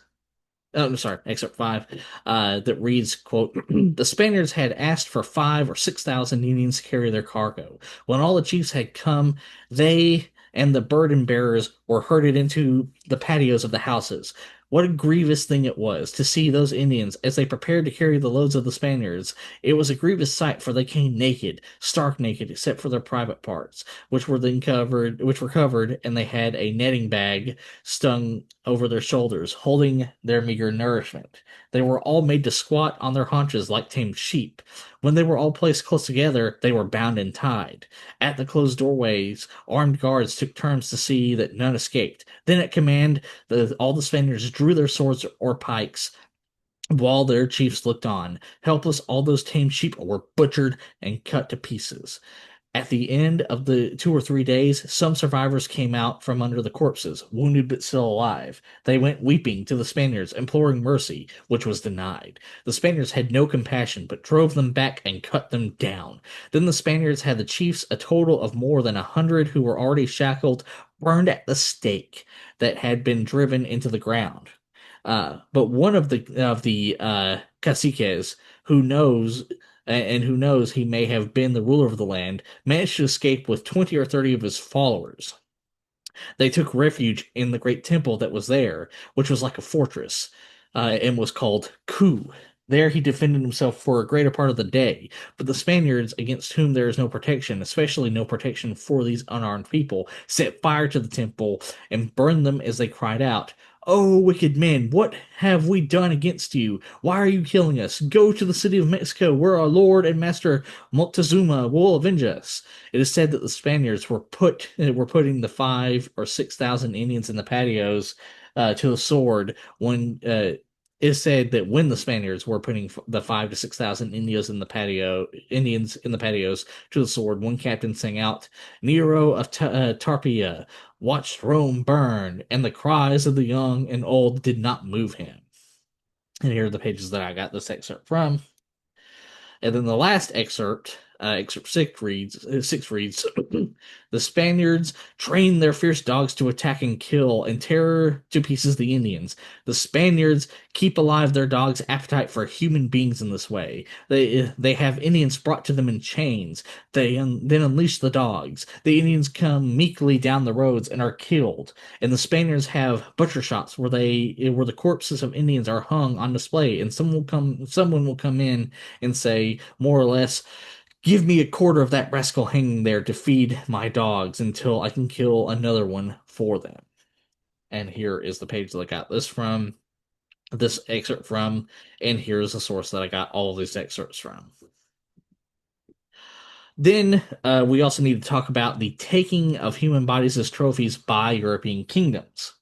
A: Oh, I'm sorry, excerpt 5, that reads, quote, "The Spaniards had asked for 5 or 6,000 Indians to carry their cargo. When all the chiefs had come, they and the burden bearers were herded into the patios of the houses. What a grievous thing it was to see those Indians as they prepared to carry the loads of the Spaniards. It was a grievous sight, for they came naked, stark naked, except for their private parts, which were covered, and they had a netting bag stung over their shoulders, holding their meager nourishment. They were all made to squat on their haunches like tamed sheep. When they were all placed close together, they were bound and tied. At the closed doorways, armed guards took turns to see that none escaped. Then at command, all the Spaniards drew their swords or pikes, while their chiefs looked on. Helpless, all those tamed sheep were butchered and cut to pieces. At the end of the 2 or 3 days, some survivors came out from under the corpses, wounded but still alive. They went weeping to the Spaniards, imploring mercy, which was denied. The Spaniards had no compassion, but drove them back and cut them down. Then the Spaniards had the chiefs, a total of more than 100 who were already shackled, burned at the stake that had been driven into the ground. But one of the caciques who knows and who knows he may have been the ruler of the land managed to escape with 20 or 30 of his followers. They took refuge in the great temple that was there, which was like a fortress, and was called Ku. There he defended himself for a greater part of the day, but the Spaniards, against whom there is no protection, especially no protection for these unarmed people, set fire to the temple and burned them as they cried out, "Oh, wicked men, what have we done against you? Why are you killing us? Go to the city of Mexico, where our lord and master Moctezuma will avenge us." It is said that the Spaniards were putting the 5 or 6 thousand Indians in the patios to the sword when it is said that when the Spaniards were putting the 5 to 6 thousand Indians in the patios to the sword, one captain sang out, "Nero of Tarpeia watched Rome burn, and the cries of the young and old did not move him." And here are the pages that I got this excerpt from. And then the last excerpt, excerpt six reads, "The Spaniards train their fierce dogs to attack and kill and tear to pieces the Indians. The Spaniards keep alive their dogs' appetite for human beings in this way. They have Indians brought to them in chains. They then unleash the dogs. The Indians come meekly down the roads and are killed. And the Spaniards have butcher shops where the corpses of Indians are hung on display. And someone will come in and say, more or less, 'Give me a quarter of that rascal hanging there to feed my dogs until I can kill another one for them.'" And here is the page that I got this excerpt from, and here's the source that I got all of these excerpts from. Then we also need to talk about the taking of human bodies as trophies by European kingdoms.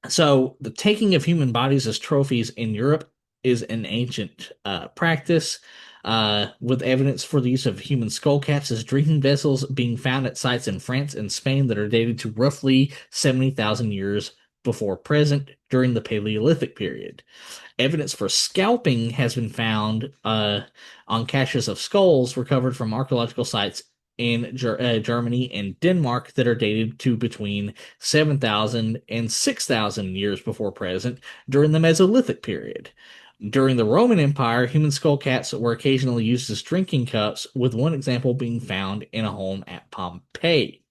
A: So the taking of human bodies as trophies in Europe is an ancient practice, with evidence for the use of human skull caps as drinking vessels being found at sites in France and Spain that are dated to roughly 70,000 years before present during the Paleolithic period. Evidence for scalping has been found on caches of skulls recovered from archaeological sites in Germany and Denmark that are dated to between 7,000 and 6,000 years before present during the Mesolithic period. During the Roman Empire, human skull caps were occasionally used as drinking cups, with one example being found in a home at Pompeii.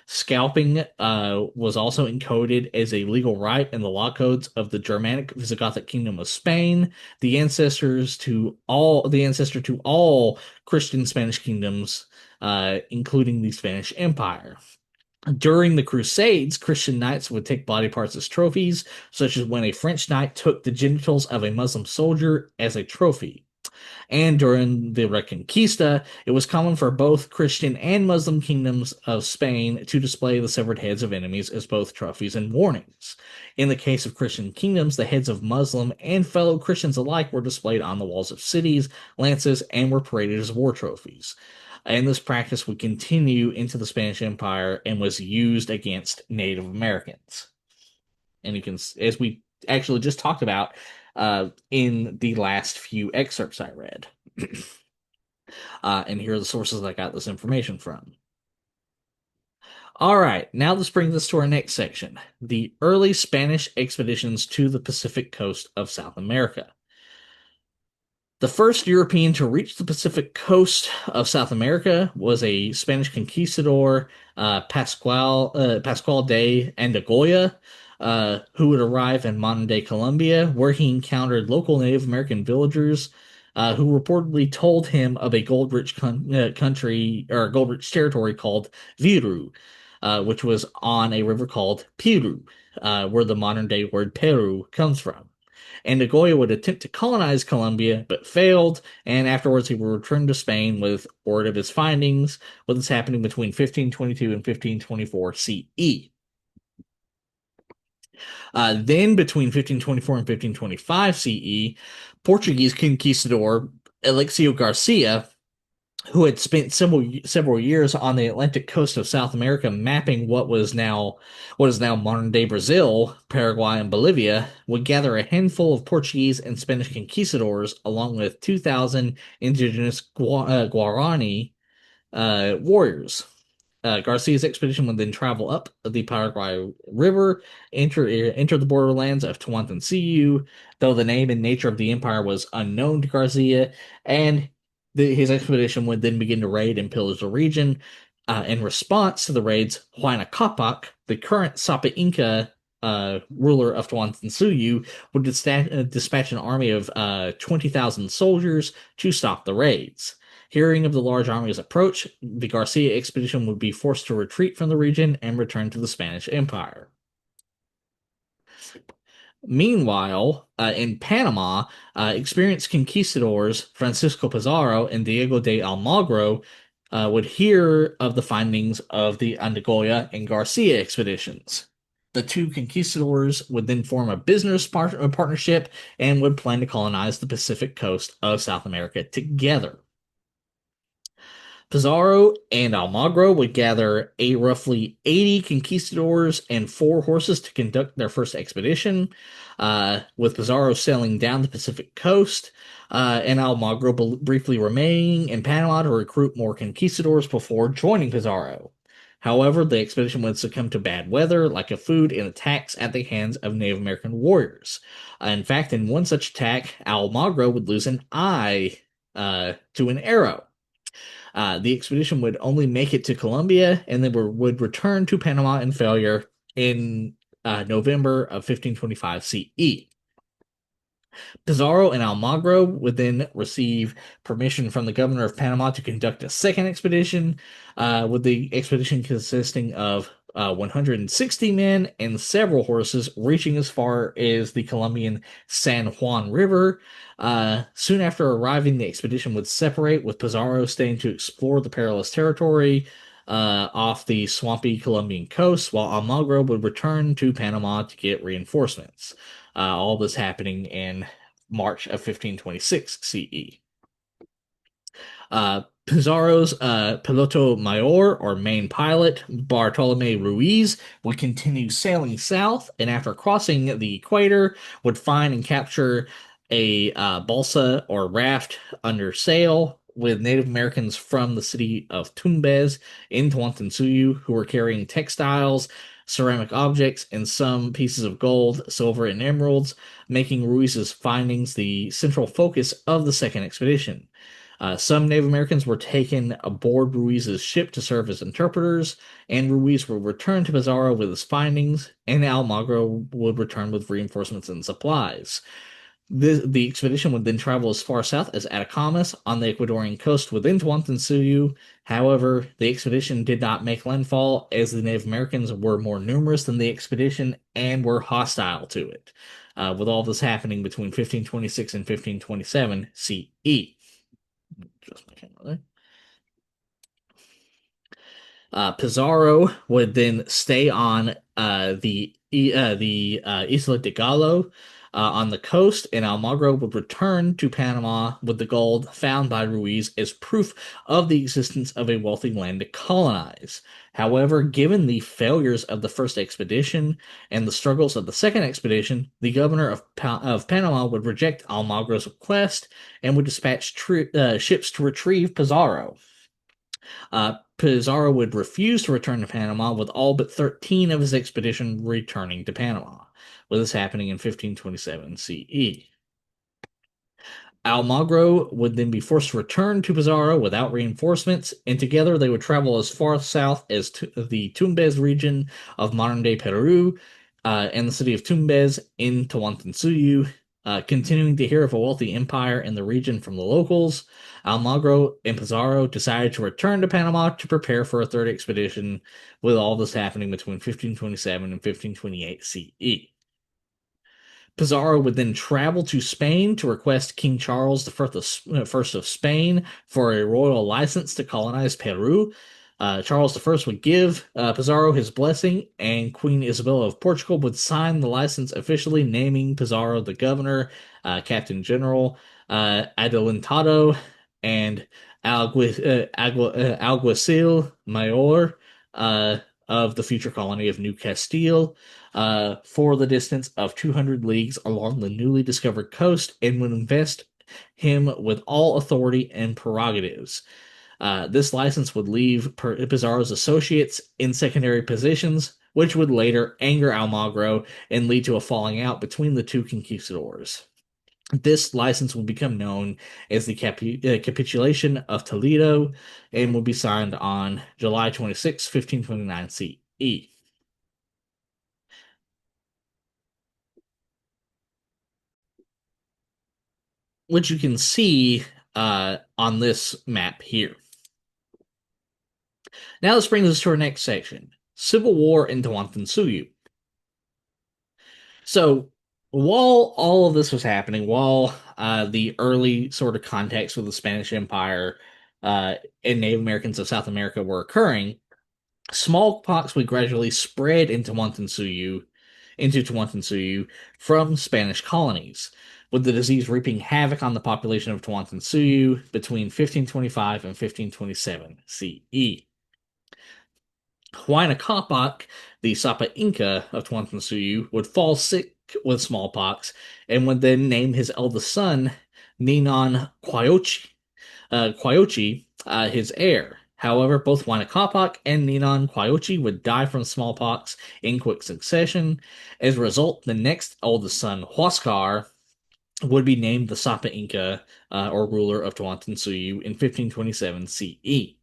A: Scalping was also encoded as a legal right in the law codes of the Germanic Visigothic Kingdom of Spain, the ancestor to all Christian Spanish kingdoms, including the Spanish Empire. During the Crusades, Christian knights would take body parts as trophies, such as when a French knight took the genitals of a Muslim soldier as a trophy. And during the Reconquista, it was common for both Christian and Muslim kingdoms of Spain to display the severed heads of enemies as both trophies and warnings. In the case of Christian kingdoms, the heads of Muslim and fellow Christians alike were displayed on the walls of cities, lances, and were paraded as war trophies. And this practice would continue into the Spanish Empire and was used against Native Americans. And you can, as we actually just talked about, in the last few excerpts I read. And here are the sources I got this information from. All right, now let's bring this to our next section, the early Spanish expeditions to the Pacific coast of South America. The first European to reach the Pacific coast of South America was a Spanish conquistador, Pascual de Andagoya, who would arrive in modern-day Colombia, where he encountered local Native American villagers who reportedly told him of a gold-rich country or gold-rich territory called Viru, which was on a river called Piru, where the modern-day word Peru comes from. And Nagoya would attempt to colonize Colombia, but failed, and afterwards he would return to Spain with word of his findings, what is happening between 1522 and 1524 CE. Then, between 1524 and 1525 CE, Portuguese conquistador Alexio Garcia, who had spent several years on the Atlantic coast of South America mapping what is now modern-day Brazil, Paraguay, and Bolivia, would gather a handful of Portuguese and Spanish conquistadors along with 2,000 indigenous Guarani warriors. Garcia's expedition would then travel up the Paraguay River, enter the borderlands of Tawantinsuyu, though the name and nature of the empire was unknown to Garcia, and his expedition would then begin to raid and pillage the region. In response to the raids, Huayna Capac, the current Sapa Inca ruler of Tawantinsuyu, would dispatch an army of 20,000 soldiers to stop the raids. Hearing of the large army's approach, the Garcia expedition would be forced to retreat from the region and return to the Spanish Empire. Meanwhile, in Panama, experienced conquistadors Francisco Pizarro and Diego de Almagro would hear of the findings of the Andagoya and Garcia expeditions. The two conquistadors would then form a business partnership and would plan to colonize the Pacific coast of South America together. Pizarro and Almagro would gather roughly 80 conquistadors and 4 horses to conduct their first expedition, with Pizarro sailing down the Pacific coast, and Almagro briefly remaining in Panama to recruit more conquistadors before joining Pizarro. However, the expedition would succumb to bad weather, lack of food, and attacks at the hands of Native American warriors. In fact, in one such attack, Almagro would lose an eye to an arrow. The expedition would only make it to Colombia and then would return to Panama in failure in November of 1525 CE. Pizarro and Almagro would then receive permission from the governor of Panama to conduct a second expedition, with the expedition consisting of 160 men and several horses, reaching as far as the Colombian San Juan River. Soon after arriving, the expedition would separate, with Pizarro staying to explore the perilous territory off the swampy Colombian coast, while Almagro would return to Panama to get reinforcements. All this happening in March of 1526 CE. Pizarro's piloto mayor, or main pilot, Bartolome Ruiz, would continue sailing south, and after crossing the equator, would find and capture a balsa or raft under sail with Native Americans from the city of Tumbes in Tawantinsuyu who were carrying textiles, ceramic objects, and some pieces of gold, silver, and emeralds, making Ruiz's findings the central focus of the second expedition. Some Native Americans were taken aboard Ruiz's ship to serve as interpreters, and Ruiz would return to Pizarro with his findings, and Almagro would return with reinforcements and supplies. The expedition would then travel as far south as Atacama on the Ecuadorian coast within Tawantinsuyu. However, the expedition did not make landfall, as the Native Americans were more numerous than the expedition and were hostile to it, with all this happening between 1526 and 1527 CE. Just my camera there. Pizarro would then stay on the Isla de Gallo on the coast, and Almagro would return to Panama with the gold found by Ruiz as proof of the existence of a wealthy land to colonize. However, given the failures of the first expedition and the struggles of the second expedition, the governor of Panama would reject Almagro's request and would dispatch ships to retrieve Pizarro. Pizarro would refuse to return to Panama, with all but 13 of his expedition returning to Panama, with this happening in 1527 CE. Almagro would then be forced to return to Pizarro without reinforcements, and together they would travel as far south as the Tumbes region of modern-day Peru and the city of Tumbes in Tawantinsuyu, continuing to hear of a wealthy empire in the region from the locals. Almagro and Pizarro decided to return to Panama to prepare for a third expedition, with all this happening between 1527 and 1528 CE. Pizarro would then travel to Spain to request King Charles I of Spain for a royal license to colonize Peru. Charles I would give Pizarro his blessing, and Queen Isabella of Portugal would sign the license officially, naming Pizarro the governor, Captain General, Adelantado, and Alguacil Mayor of the future colony of New Castile, for the distance of 200 leagues along the newly discovered coast, and would invest him with all authority and prerogatives. This license would leave Pizarro's associates in secondary positions, which would later anger Almagro and lead to a falling out between the two conquistadors. This license will become known as the Capitulation of Toledo and will be signed on July 26, 1529 CE. Which you can see on this map here. Now this brings us to our next section, Civil War in Tawantinsuyu. So while all of this was happening, while the early sort of contacts with the Spanish Empire and Native Americans of South America were occurring, smallpox would gradually spread into Tawantinsuyu from Spanish colonies, with the disease reaping havoc on the population of Tawantinsuyu between 1525 and 1527 CE. Huayna Capac, the Sapa Inca of Tawantinsuyu, would fall sick with smallpox and would then name his eldest son Ninan Quayochi, his heir. However, both Huayna Capac and Ninan Quayochi would die from smallpox in quick succession. As a result, the next oldest son, Huascar, would be named the Sapa Inca, or ruler of Tawantinsuyu, in 1527 CE.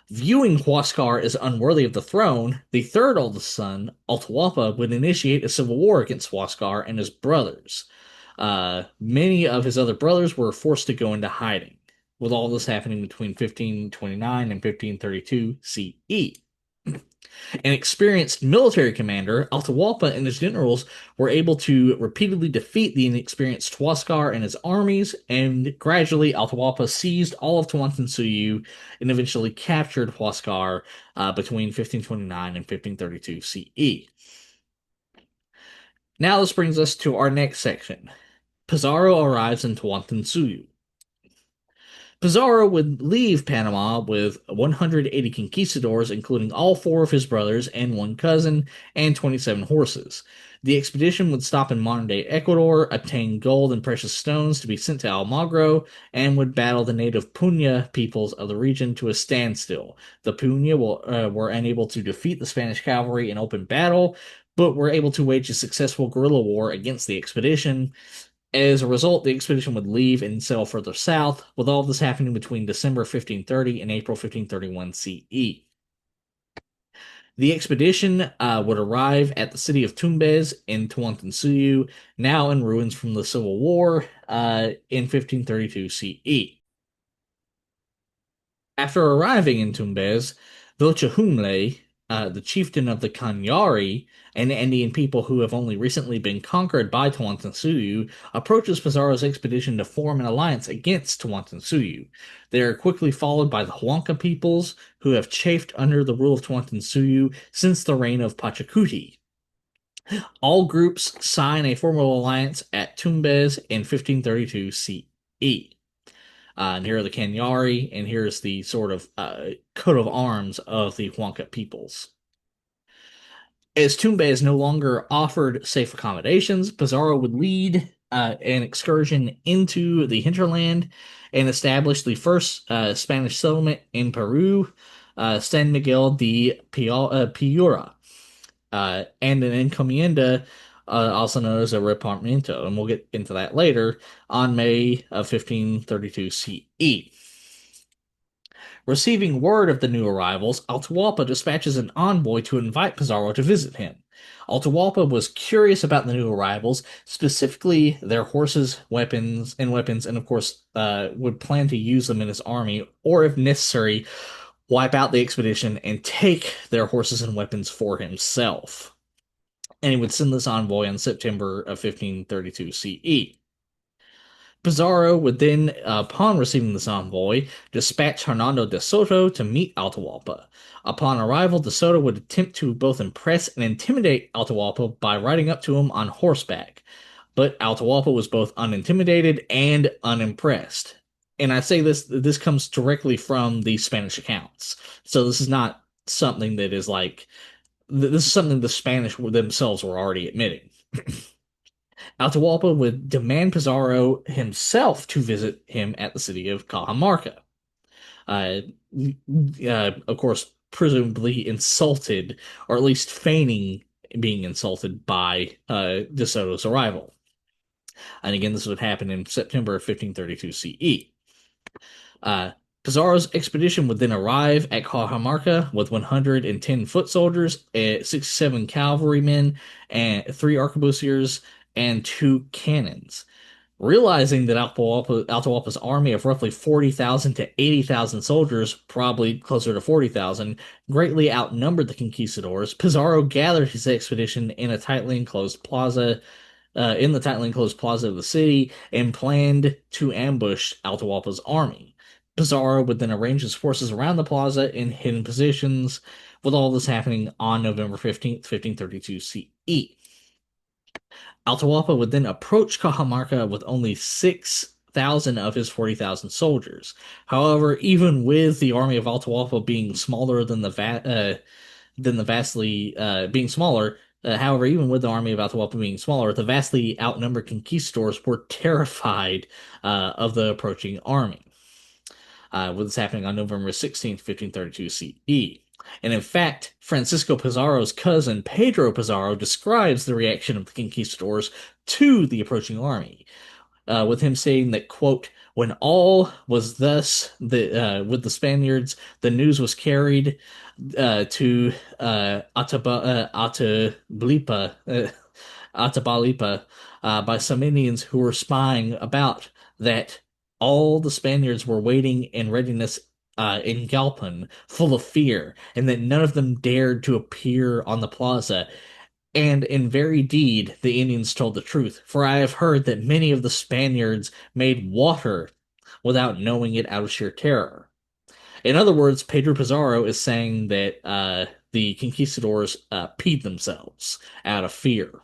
A: Viewing Huascar as unworthy of the throne, the third oldest son, Atahualpa, would initiate a civil war against Huascar and his brothers. Many of his other brothers were forced to go into hiding, with all this happening between 1529 and 1532 CE. An experienced military commander, Atahualpa and his generals were able to repeatedly defeat the inexperienced Huascar and his armies, and gradually Atahualpa seized all of Tawantinsuyu and eventually captured Huascar between 1529 and 1532 CE. Now this brings us to our next section. Pizarro arrives in Tawantinsuyu. Pizarro would leave Panama with 180 conquistadors, including all four of his brothers and one cousin, and 27 horses. The expedition would stop in modern-day Ecuador, obtain gold and precious stones to be sent to Almagro, and would battle the native Punya peoples of the region to a standstill. The Punya were unable to defeat the Spanish cavalry in open battle, but were able to wage a successful guerrilla war against the expedition. As a result, the expedition would leave and sail further south, with all of this happening between December 1530 and April 1531 CE. The expedition would arrive at the city of Tumbes in Tawantinsuyu, now in ruins from the Civil War, in 1532 CE. After arriving in Tumbes, Vilchahumle, the chieftain of the Canary, an Andean people who have only recently been conquered by Tawantinsuyu, approaches Pizarro's expedition to form an alliance against Tawantinsuyu. They are quickly followed by the Huanca peoples, who have chafed under the rule of Tawantinsuyu since the reign of Pachacuti. All groups sign a formal alliance at Tumbes in 1532 CE. And here are the Canary, and here's the sort of coat of arms of the Huanca peoples. As Tumbes no longer offered safe accommodations, Pizarro would lead an excursion into the hinterland and establish the first Spanish settlement in Peru, San Miguel de Piura, and an encomienda, also known as a repartimiento, and we'll get into that later, on May of 1532 CE. Receiving word of the new arrivals, Atahualpa dispatches an envoy to invite Pizarro to visit him. Atahualpa was curious about the new arrivals, specifically their horses, weapons, and of course, would plan to use them in his army, or if necessary, wipe out the expedition and take their horses and weapons for himself. And he would send this envoy in September of 1532 CE. Pizarro would then, upon receiving this envoy, dispatch Hernando de Soto to meet Atahualpa. Upon arrival, de Soto would attempt to both impress and intimidate Atahualpa by riding up to him on horseback. But Atahualpa was both unintimidated and unimpressed. And I say this comes directly from the Spanish accounts. So this is not something that is like, this is something the Spanish themselves were already admitting. Atahualpa would demand Pizarro himself to visit him at the city of Cajamarca. Uh, of course, presumably insulted, or at least feigning being insulted by De Soto's arrival. And again, this would happen in September of 1532 CE. Uh, Pizarro's expedition would then arrive at Cajamarca with 110 foot soldiers, 67 cavalrymen, and 3 arquebusiers, and 2 cannons. Realizing that Atahualpa's army of roughly 40,000 to 80,000 soldiers, probably closer to 40,000, greatly outnumbered the conquistadors, Pizarro gathered his expedition in the tightly enclosed plaza of the city, and planned to ambush Atahualpa's army. Pizarro would then arrange his forces around the plaza in hidden positions, with all this happening on November 15th, 1532 CE. Atahualpa would then approach Cajamarca with only 6,000 of his 40,000 soldiers. However, even with the army of Atahualpa being smaller than the vastly being smaller, however, even with the army of Atahualpa being smaller, the vastly outnumbered conquistadors were terrified of the approaching army. With this happening on November 16th, 1532 CE. And in fact, Francisco Pizarro's cousin Pedro Pizarro describes the reaction of the conquistadors to the approaching army, with him saying that, quote, when all was thus with the Spaniards, the news was carried to Atablipa by some Indians who were spying about that all the Spaniards were waiting in readiness in Galpin, full of fear, and that none of them dared to appear on the plaza. And in very deed, the Indians told the truth, for I have heard that many of the Spaniards made water without knowing it out of sheer terror. In other words, Pedro Pizarro is saying that the conquistadors peed themselves out of fear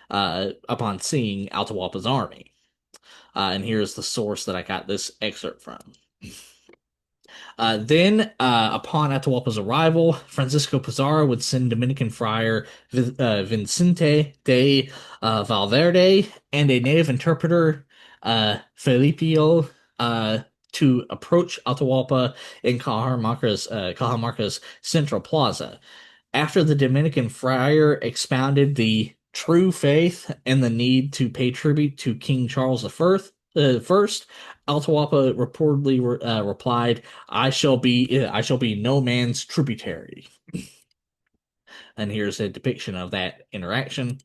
A: upon seeing Atahualpa's army. And here's the source that I got this excerpt from. Upon Atahualpa's arrival, Francisco Pizarro would send Dominican friar Vicente de Valverde and a native interpreter, Felipio, to approach Atahualpa in Cajamarca's Central Plaza. After the Dominican friar expounded the true faith and the need to pay tribute to King Charles First, Atahualpa reportedly replied, I shall be no man's tributary." And here's a depiction of that interaction.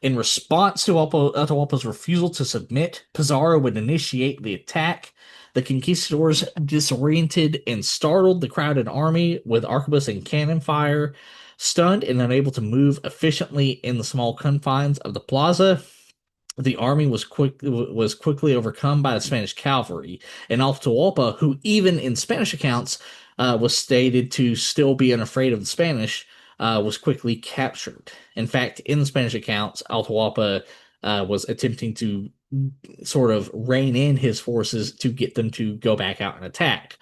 A: In response to Atahualpa's refusal to submit, Pizarro would initiate the attack. The conquistadors disoriented and startled the crowded army with arquebus and cannon fire. Stunned and unable to move efficiently in the small confines of the plaza, the army was quickly overcome by the Spanish cavalry, and Atahualpa, who even in Spanish accounts was stated to still be unafraid of the Spanish, was quickly captured. In fact, in the Spanish accounts, Atahualpa was attempting to sort of rein in his forces to get them to go back out and attack.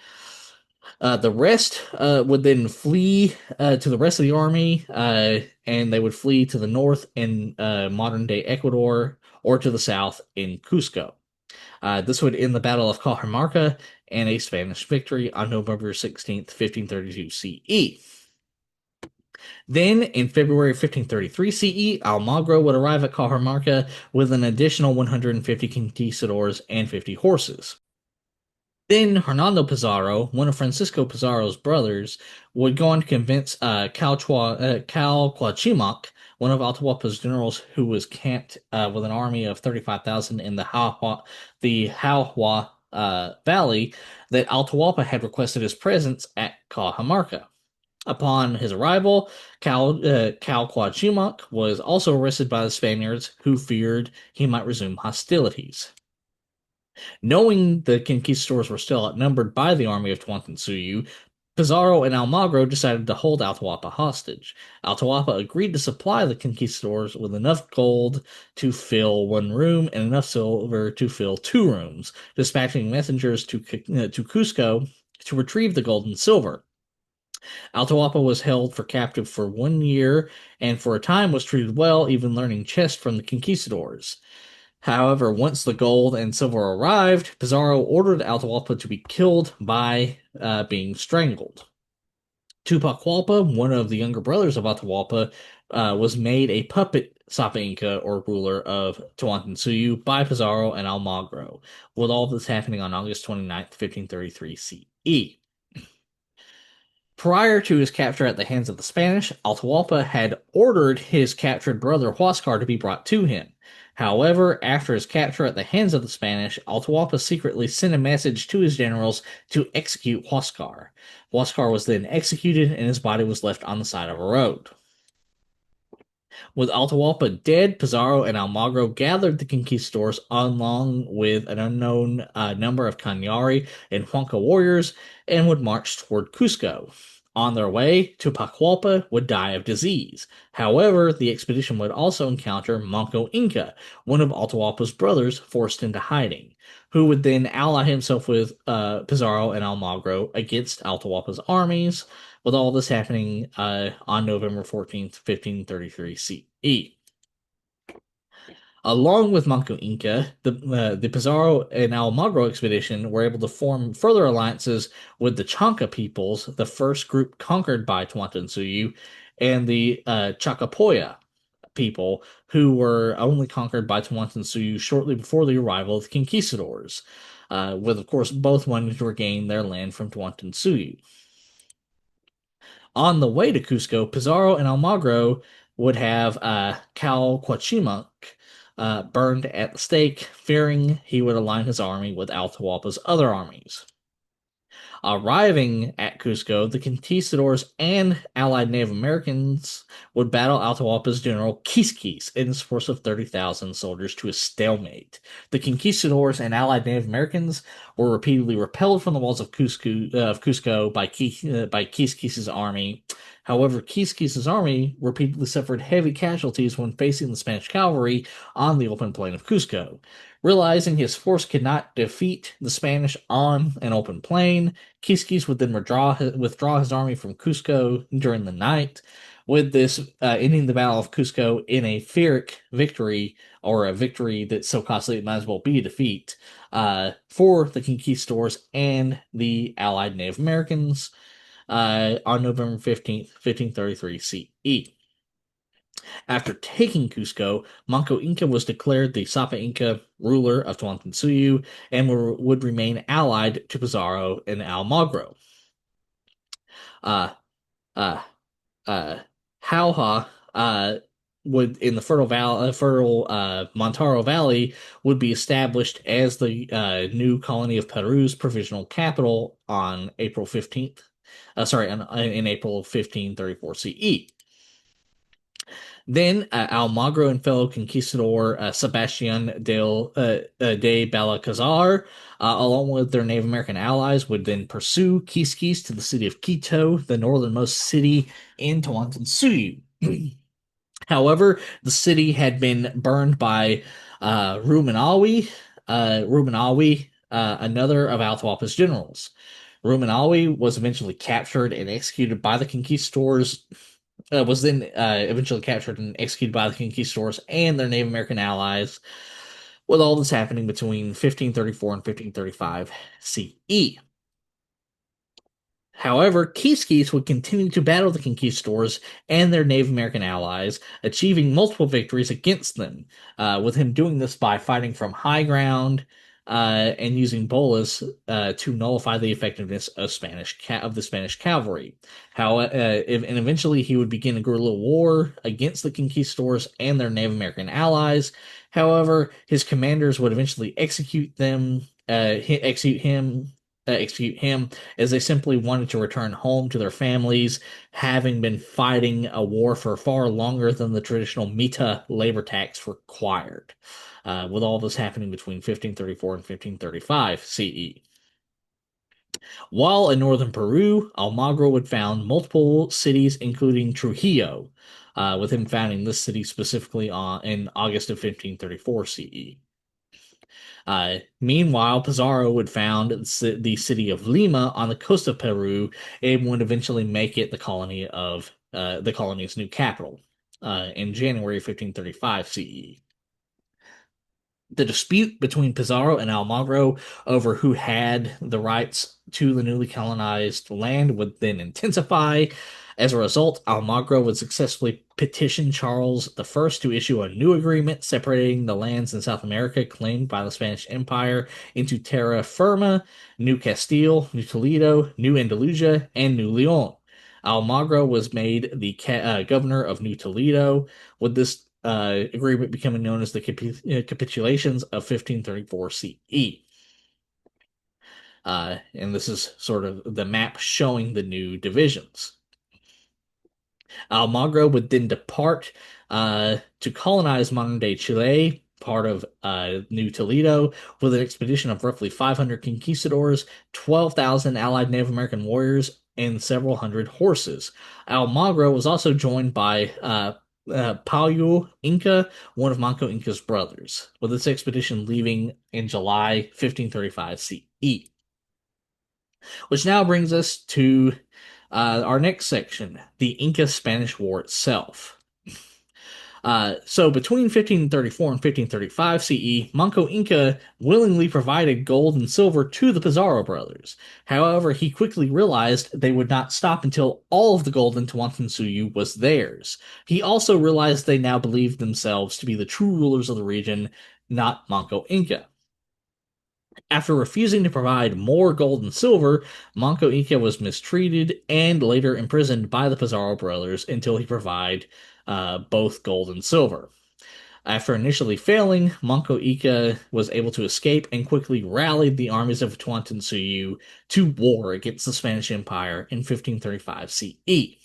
A: The rest would then flee to the rest of the army, and they would flee to the north in modern-day Ecuador or to the south in Cusco. This would end the Battle of Cajamarca and a Spanish victory on November 16th, 1532 CE. Then, in February 1533 CE, Almagro would arrive at Cajamarca with an additional 150 conquistadors and 50 horses. Then Hernando Pizarro, one of Francisco Pizarro's brothers, would go on to convince Cal Cuauhtémoc, one of Atahualpa's generals who was camped with an army of 35,000 in the Jauja Valley, that Atahualpa had requested his presence at Cajamarca. Upon his arrival, Cal Cuauhtémoc was also arrested by the Spaniards, who feared he might resume hostilities. Knowing the conquistadors were still outnumbered by the army of Tawantinsuyu, Pizarro and Almagro decided to hold Atahualpa hostage. Atahualpa agreed to supply the conquistadors with enough gold to fill one room and enough silver to fill 2 rooms, dispatching messengers to Cusco to retrieve the gold and silver. Atahualpa was held captive for 1 year and for a time was treated well, even learning chess from the conquistadors. However, once the gold and silver arrived, Pizarro ordered Atahualpa to be killed by being strangled. Tupac one of the younger brothers of Atahualpa, was made a puppet Sapa Inca or ruler of Tawantinsuyu by Pizarro and Almagro, with all this happening on August 29th, 1533 CE. Prior to his capture at the hands of the Spanish, Atahualpa had ordered his captured brother Huascar to be brought to him. However, after his capture at the hands of the Spanish, Atahualpa secretly sent a message to his generals to execute Huascar. Huascar was then executed and his body was left on the side of a road. With Atahualpa dead, Pizarro and Almagro gathered the conquistadors along with an unknown number of Canary and Huanca warriors and would march toward Cusco. On their way, Tupac would die of disease. However, the expedition would also encounter Manco Inca, one of Atahualpa's brothers forced into hiding, who would then ally himself with Pizarro and Almagro against Atahualpa's armies, with all this happening on November 14th, 1533 CE. Along with Manco Inca, the Pizarro and Almagro expedition were able to form further alliances with the Chanca peoples, the first group conquered by Tawantinsuyu, and the Chacapoya people, who were only conquered by Tawantinsuyu shortly before the arrival of the conquistadors, with, of course, both wanting to regain their land from Tawantinsuyu. On the way to Cusco, Pizarro and Almagro would have Calquachimac burned at the stake, fearing he would align his army with Atahualpa's other armies. Arriving at Cusco, the conquistadors and allied Native Americans would battle Atahualpa's general Quisquis and his force of 30,000 soldiers to a stalemate. The conquistadors and allied Native Americans were repeatedly repelled from the walls of Cusco by Quisquis's army. However, Quisquis's army repeatedly suffered heavy casualties when facing the Spanish cavalry on the open plain of Cusco. Realizing his force could not defeat the Spanish on an open plain, Quisquis would then withdraw his army from Cusco during the night, with this ending the Battle of Cusco in a Pyrrhic victory, or a victory that's so costly it might as well be a defeat, for the conquistadors and the allied Native Americans on November 15th, 1533 CE. After taking Cusco, Manco Inca was declared the Sapa Inca ruler of Tawantinsuyu and would remain allied to Pizarro and Almagro. Uh, uh, Jauja would in the fertile Montaro Valley would be established as the new colony of Peru's provisional capital on April 15th. In April of 1534 CE. Then Almagro and fellow conquistador Sebastian de Balcazar, along with their Native American allies, would then pursue Quisquis to the city of Quito, the northernmost city in Tawantinsuyu. However, the city had been burned by Ruminawi, another of Atahualpa's generals. Ruminawi was eventually captured and executed by the conquistadors was then eventually captured and executed by the conquistadors and their Native American allies, with all this happening between 1534 and 1535 CE. However, Quisquis would continue to battle the conquistadors and their Native American allies, achieving multiple victories against them, with him doing this by fighting from high ground and using bolas to nullify the effectiveness of the Spanish cavalry. And eventually he would begin a guerrilla war against the conquistadors and their Native American allies. However, his commanders would eventually execute him as they simply wanted to return home to their families, having been fighting a war for far longer than the traditional mita labor tax required, with all this happening between 1534 and 1535 CE. While in northern Peru, Almagro would found multiple cities, including Trujillo, with him founding this city specifically in August of 1534 CE. Meanwhile, Pizarro would found the city of Lima on the coast of Peru and would eventually make it the colony's new capital in January 1535 CE. The dispute between Pizarro and Almagro over who had the rights to the newly colonized land would then intensify. As a result, Almagro would successfully petition Charles I to issue a new agreement separating the lands in South America claimed by the Spanish Empire into terra firma, New Castile, New Toledo, New Andalusia, and New Leon. Almagro was made the governor of New Toledo, with this agreement becoming known as the capitulations of 1534 CE. And this is sort of the map showing the new divisions. Almagro would then depart to colonize modern-day Chile, part of New Toledo, with an expedition of roughly 500 conquistadors, 12,000 allied Native American warriors, and several hundred horses. Almagro was also joined by Payu Inca, one of Manco Inca's brothers, with this expedition leaving in July 1535 CE. Which now brings us to our next section, the Inca-Spanish War itself. So between 1534 and 1535 CE, Manco Inca willingly provided gold and silver to the Pizarro brothers. However, he quickly realized they would not stop until all of the gold in Tawantinsuyu was theirs. He also realized they now believed themselves to be the true rulers of the region, not Manco Inca. After refusing to provide more gold and silver, Manco Inca was mistreated and later imprisoned by the Pizarro brothers until he provided both gold and silver. After initially failing, Manco Inca was able to escape and quickly rallied the armies of Tawantinsuyu to war against the Spanish Empire in 1535 CE.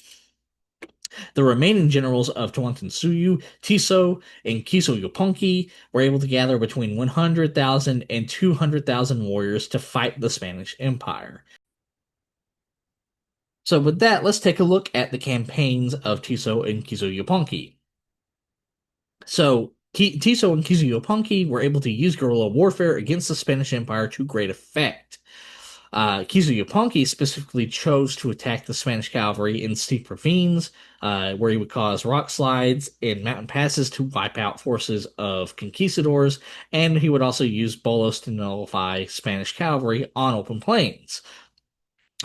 A: The remaining generals of Tawantinsuyu, Tiso, and Kiso were able to gather between 100,000 and 200,000 warriors to fight the Spanish Empire. So with that, let's take a look at the campaigns of Tiso and Kiso. So Tiso and Kiso were able to use guerrilla warfare against the Spanish Empire to great effect. Kiso specifically chose to attack the Spanish cavalry in steep ravines, where he would cause rock slides in mountain passes to wipe out forces of conquistadors, and he would also use bolos to nullify Spanish cavalry on open plains.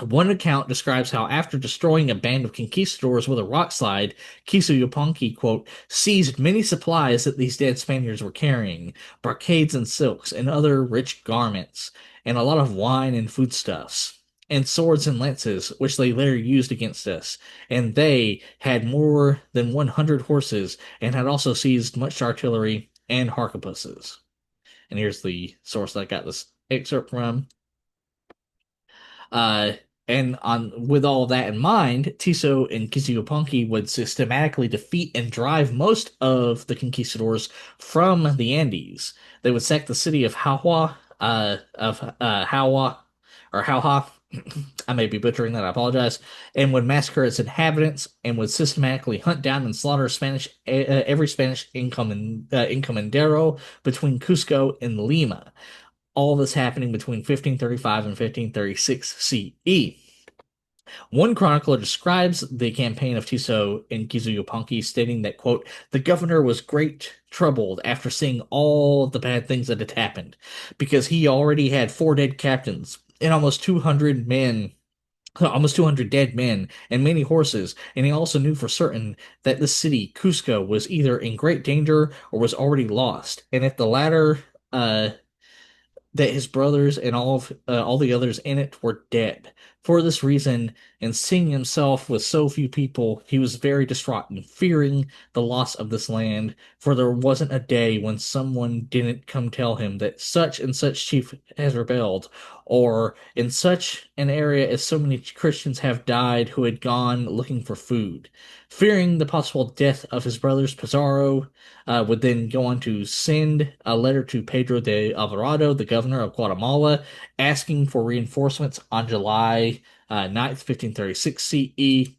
A: One account describes how after destroying a band of conquistadors with a rock slide, Kiso quote, seized many supplies that these dead Spaniards were carrying, brocades and silks, and other rich garments, and a lot of wine and foodstuffs, and swords and lances, which they later used against us. And they had more than 100 horses, and had also seized much artillery and harquebuses. And here's the source that I got this excerpt from. With all of that in mind, Tiso and Kiso would systematically defeat and drive most of the conquistadors from the Andes. They would sack the city of Jauja, Jauja. I may be butchering that, I apologize, and would massacre its inhabitants and would systematically hunt down and slaughter every Spanish encomendero between Cusco and Lima. All this happening between 1535 and 1536 CE. One chronicler describes the campaign of Tiso and Kiso stating that, quote, the governor was great troubled after seeing all of the bad things that had happened, because he already had 4 dead captains and almost 200 dead men and many horses, and he also knew for certain that the city, Cusco, was either in great danger or was already lost, and if the latter, that his brothers and all the others in it were dead. For this reason, and seeing himself with so few people, he was very distraught and fearing the loss of this land, for there wasn't a day when someone didn't come tell him that such and such chief has rebelled, or in such an area as so many Christians have died who had gone looking for food. Fearing the possible death of his brothers, Pizarro would then go on to send a letter to Pedro de Alvarado, the governor of Guatemala, asking for reinforcements on July 9th, 1536 CE.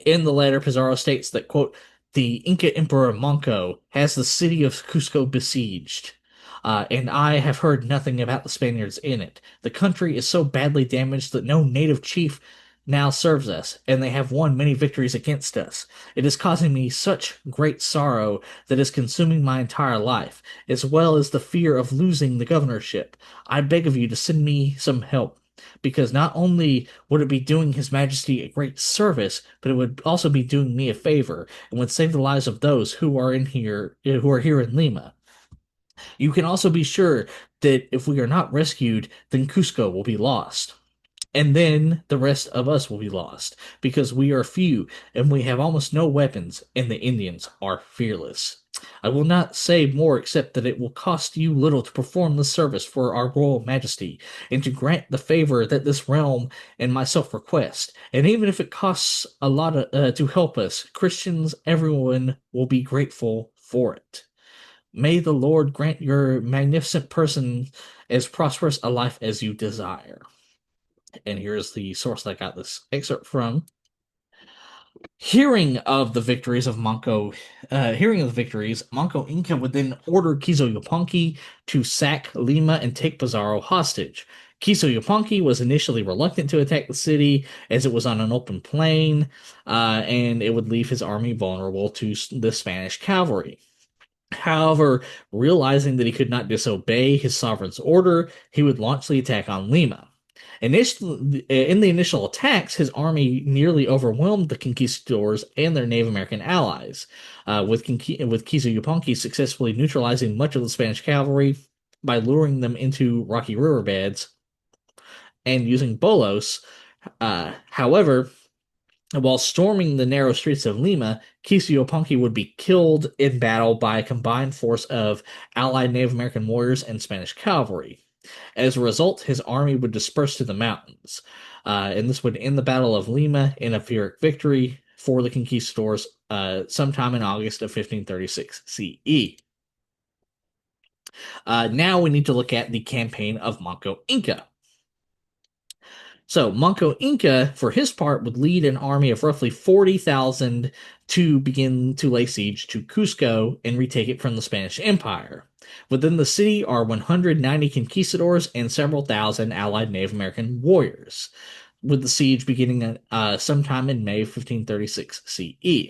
A: In the letter, Pizarro states that, quote, the Inca Emperor Manco has the city of Cusco besieged, and I have heard nothing about the Spaniards in it. The country is so badly damaged that no native chief now serves us, and they have won many victories against us. It is causing me such great sorrow that is consuming my entire life, as well as the fear of losing the governorship. I beg of you to send me some help, because not only would it be doing His Majesty a great service, but it would also be doing me a favor and would save the lives of those who are here in Lima. You can also be sure that if we are not rescued, then Cusco will be lost. And then the rest of us will be lost because we are few and we have almost no weapons, and the Indians are fearless. I will not say more except that it will cost you little to perform this service for our royal majesty and to grant the favor that this realm and myself request. And even if it costs a lot to help us, Christians, everyone will be grateful for it. May the Lord grant your magnificent person as prosperous a life as you desire. And here's the source that I got this excerpt from. Hearing of the victories, Manco Inca would then order Kiso Yupanqui to sack Lima and take Pizarro hostage. Kiso Yupanqui was initially reluctant to attack the city as it was on an open plain, and it would leave his army vulnerable to the Spanish cavalry. However, realizing that he could not disobey his sovereign's order, he would launch the attack on Lima. Initially, in the initial attacks, his army nearly overwhelmed the conquistadors and their Native American allies, with Kiso Yupanqui successfully neutralizing much of the Spanish cavalry by luring them into rocky riverbeds and using bolos. However, while storming the narrow streets of Lima, Kiso Yupanqui would be killed in battle by a combined force of allied Native American warriors and Spanish cavalry. As a result, his army would disperse to the mountains, and this would end the Battle of Lima in a Pyrrhic victory for the conquistadors sometime in August of 1536 CE. Now we need to look at the campaign of Manco Inca. So Manco Inca, for his part, would lead an army of roughly 40,000 to begin to lay siege to Cusco and retake it from the Spanish Empire. Within the city are 190 conquistadors and several thousand allied Native American warriors, with the siege beginning sometime in May 1536 CE.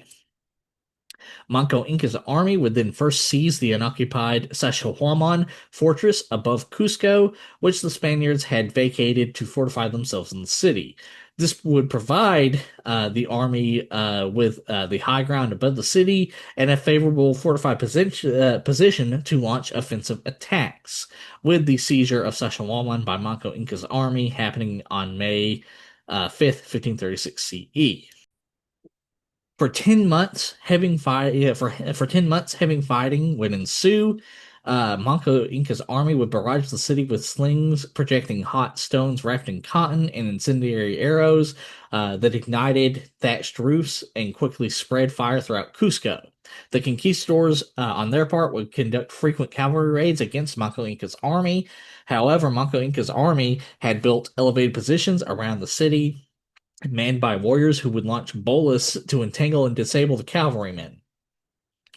A: Manco Inca's army would then first seize the unoccupied Sacsayhuaman fortress above Cusco, which the Spaniards had vacated to fortify themselves in the city. This would provide the army with the high ground above the city and a favorable fortified position to launch offensive attacks, with the seizure of Sacsayhuaman by Manco Inca's army happening on May 5th, 1536 CE. For 10 months, heavy fighting would ensue. Manco Inca's army would barrage the city with slings projecting hot stones wrapped in cotton and incendiary arrows that ignited thatched roofs and quickly spread fire throughout Cusco. The conquistadors, on their part, would conduct frequent cavalry raids against Manco Inca's army. However, Manco Inca's army had built elevated positions around the city, manned by warriors who would launch bolas to entangle and disable the cavalrymen.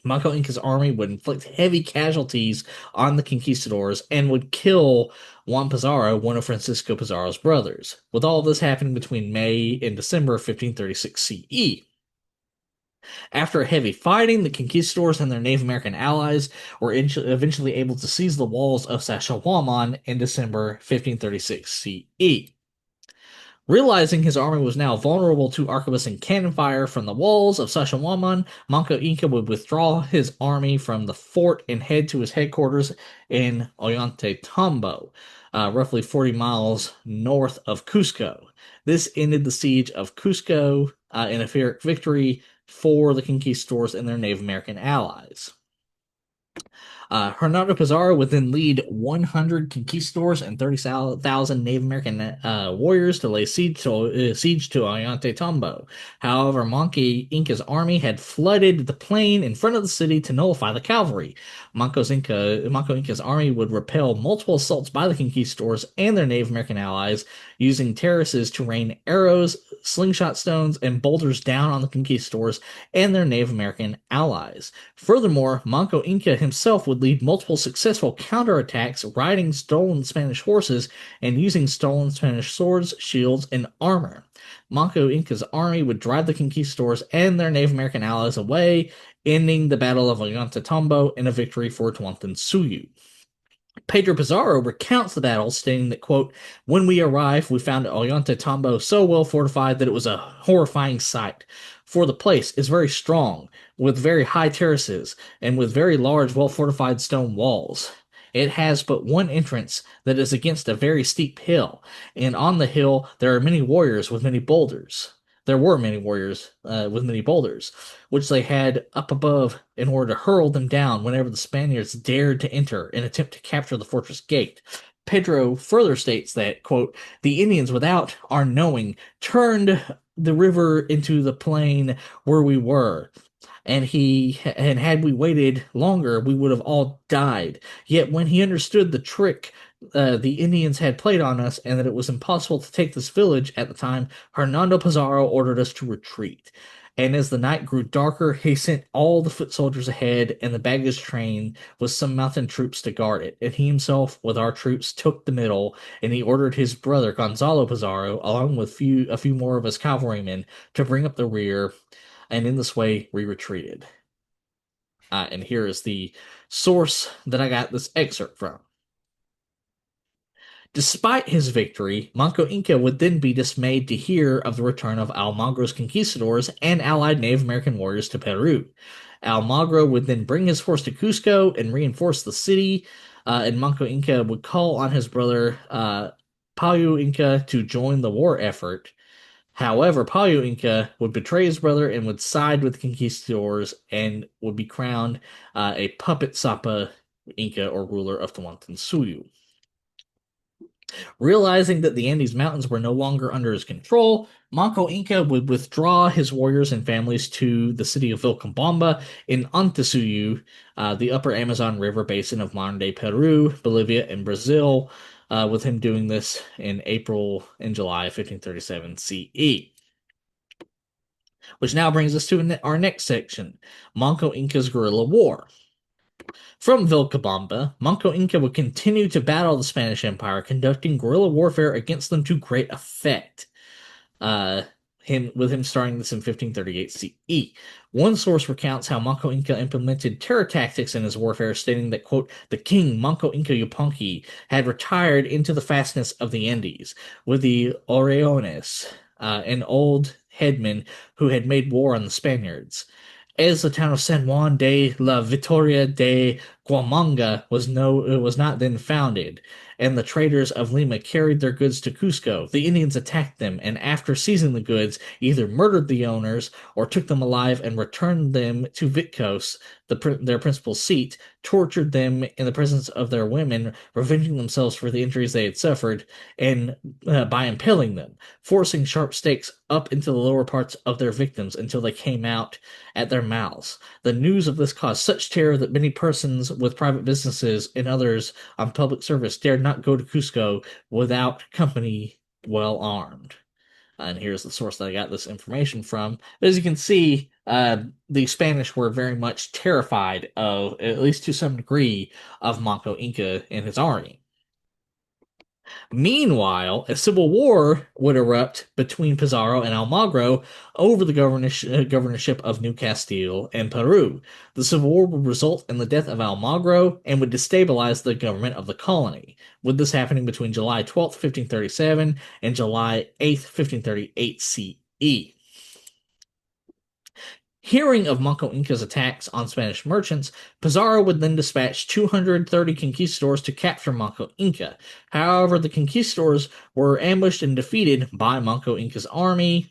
A: Manco Inca's army would inflict heavy casualties on the conquistadors and would kill Juan Pizarro, one of Francisco Pizarro's brothers, with all of this happening between May and December of 1536 CE. After heavy fighting, the conquistadors and their Native American allies were eventually able to seize the walls of Sacsayhuaman in December 1536 CE. Realizing his army was now vulnerable to arquebus and cannon fire from the walls of Sacsayhuaman, Manco Inca would withdraw his army from the fort and head to his headquarters in Ollantaytambo, roughly 40 miles north of Cusco. This ended the siege of Cusco in a Pyrrhic victory for the conquistadors and their Native American allies. Hernando Pizarro would then lead 100 conquistadors and 30,000 Native American warriors to lay siege to Ollantaytambo. However, Manco Inca's army had flooded the plain in front of the city to nullify the cavalry. Manco Inca's army would repel multiple assaults by the conquistadors and their Native American allies, using terraces to rain arrows, slingshot stones, and boulders down on the conquistadors and their Native American allies. Furthermore, Manco Inca himself would would lead multiple successful counterattacks, riding stolen Spanish horses and using stolen Spanish swords, shields, and armor. Manco Inca's army would drive the conquistadors and their Native American allies away, ending the Battle of Ollantaytambo in a victory for Tawantinsuyu. Pedro Pizarro recounts the battle, stating that, quote, "When we arrived, we found Ollantaytambo so well fortified that it was a horrifying sight. For the place is very strong, with very high terraces, and with very large, well-fortified stone walls. It has but one entrance that is against a very steep hill, and on the hill there are many warriors with many boulders. There were many warriors with many boulders, which they had up above in order to hurl them down whenever the Spaniards dared to enter and attempt to capture the fortress gate." Pedro further states that, quote, "The Indians without our knowing turned the river into the plain where we were, and had we waited longer, we would have all died. Yet when he understood the trick the Indians had played on us, and that it was impossible to take this village at the time, Hernando Pizarro ordered us to retreat. And as the night grew darker, he sent all the foot soldiers ahead and the baggage train with some mountain troops to guard it. And he himself, with our troops, took the middle, and he ordered his brother Gonzalo Pizarro, along with a few more of his cavalrymen, to bring up the rear. And in this way, we retreated." And here is the source that I got this excerpt from. Despite his victory, Manco Inca would then be dismayed to hear of the return of Almagro's conquistadors and allied Native American warriors to Peru. Almagro would then bring his force to Cusco and reinforce the city, and Manco Inca would call on his brother Payu Inca to join the war effort. However, Payu Inca would betray his brother and would side with the conquistadors and would be crowned a puppet Sapa Inca or ruler of Tawantinsuyu. Realizing that the Andes Mountains were no longer under his control, Manco Inca would withdraw his warriors and families to the city of Vilcabamba in Antisuyu, the upper Amazon River basin of modern-day Peru, Bolivia, and Brazil, with him doing this in April and July of 1537 CE. Which now brings us to our next section, Manco Inca's guerrilla war. From Vilcabamba, Manco Inca would continue to battle the Spanish Empire, conducting guerrilla warfare against them to great effect. With him starting this in 1538 CE. One source recounts how Manco Inca implemented terror tactics in his warfare, stating that, quote, "The king, Manco Inca Yupanqui, had retired into the fastness of the Andes with the Oreones, an old headman who had made war on the Spaniards. As the town of San Juan de la Victoria de Guamanga was not then founded, and the traders of Lima carried their goods to Cusco, the Indians attacked them, and after seizing the goods, either murdered the owners or took them alive and returned them to Vitcos, their principal seat, tortured them in the presence of their women, revenging themselves for the injuries they had suffered, and by impaling them, forcing sharp stakes up into the lower parts of their victims until they came out at their mouths. The news of this caused such terror that many persons with private businesses and others on public service dared not go to Cusco without company well armed." And here's the source that I got this information from. As you can see, the Spanish were very much terrified of, at least to some degree, of Manco Inca and his army. Meanwhile, a civil war would erupt between Pizarro and Almagro over the governorship of New Castile and Peru. The civil war would result in the death of Almagro and would destabilize the government of the colony, with this happening between July 12th, 1537 and July 8th, 1538 CE. Hearing of Manco Inca's attacks on Spanish merchants, Pizarro would then dispatch 230 conquistadors to capture Manco Inca. However, the conquistadors were ambushed and defeated by Manco Inca's army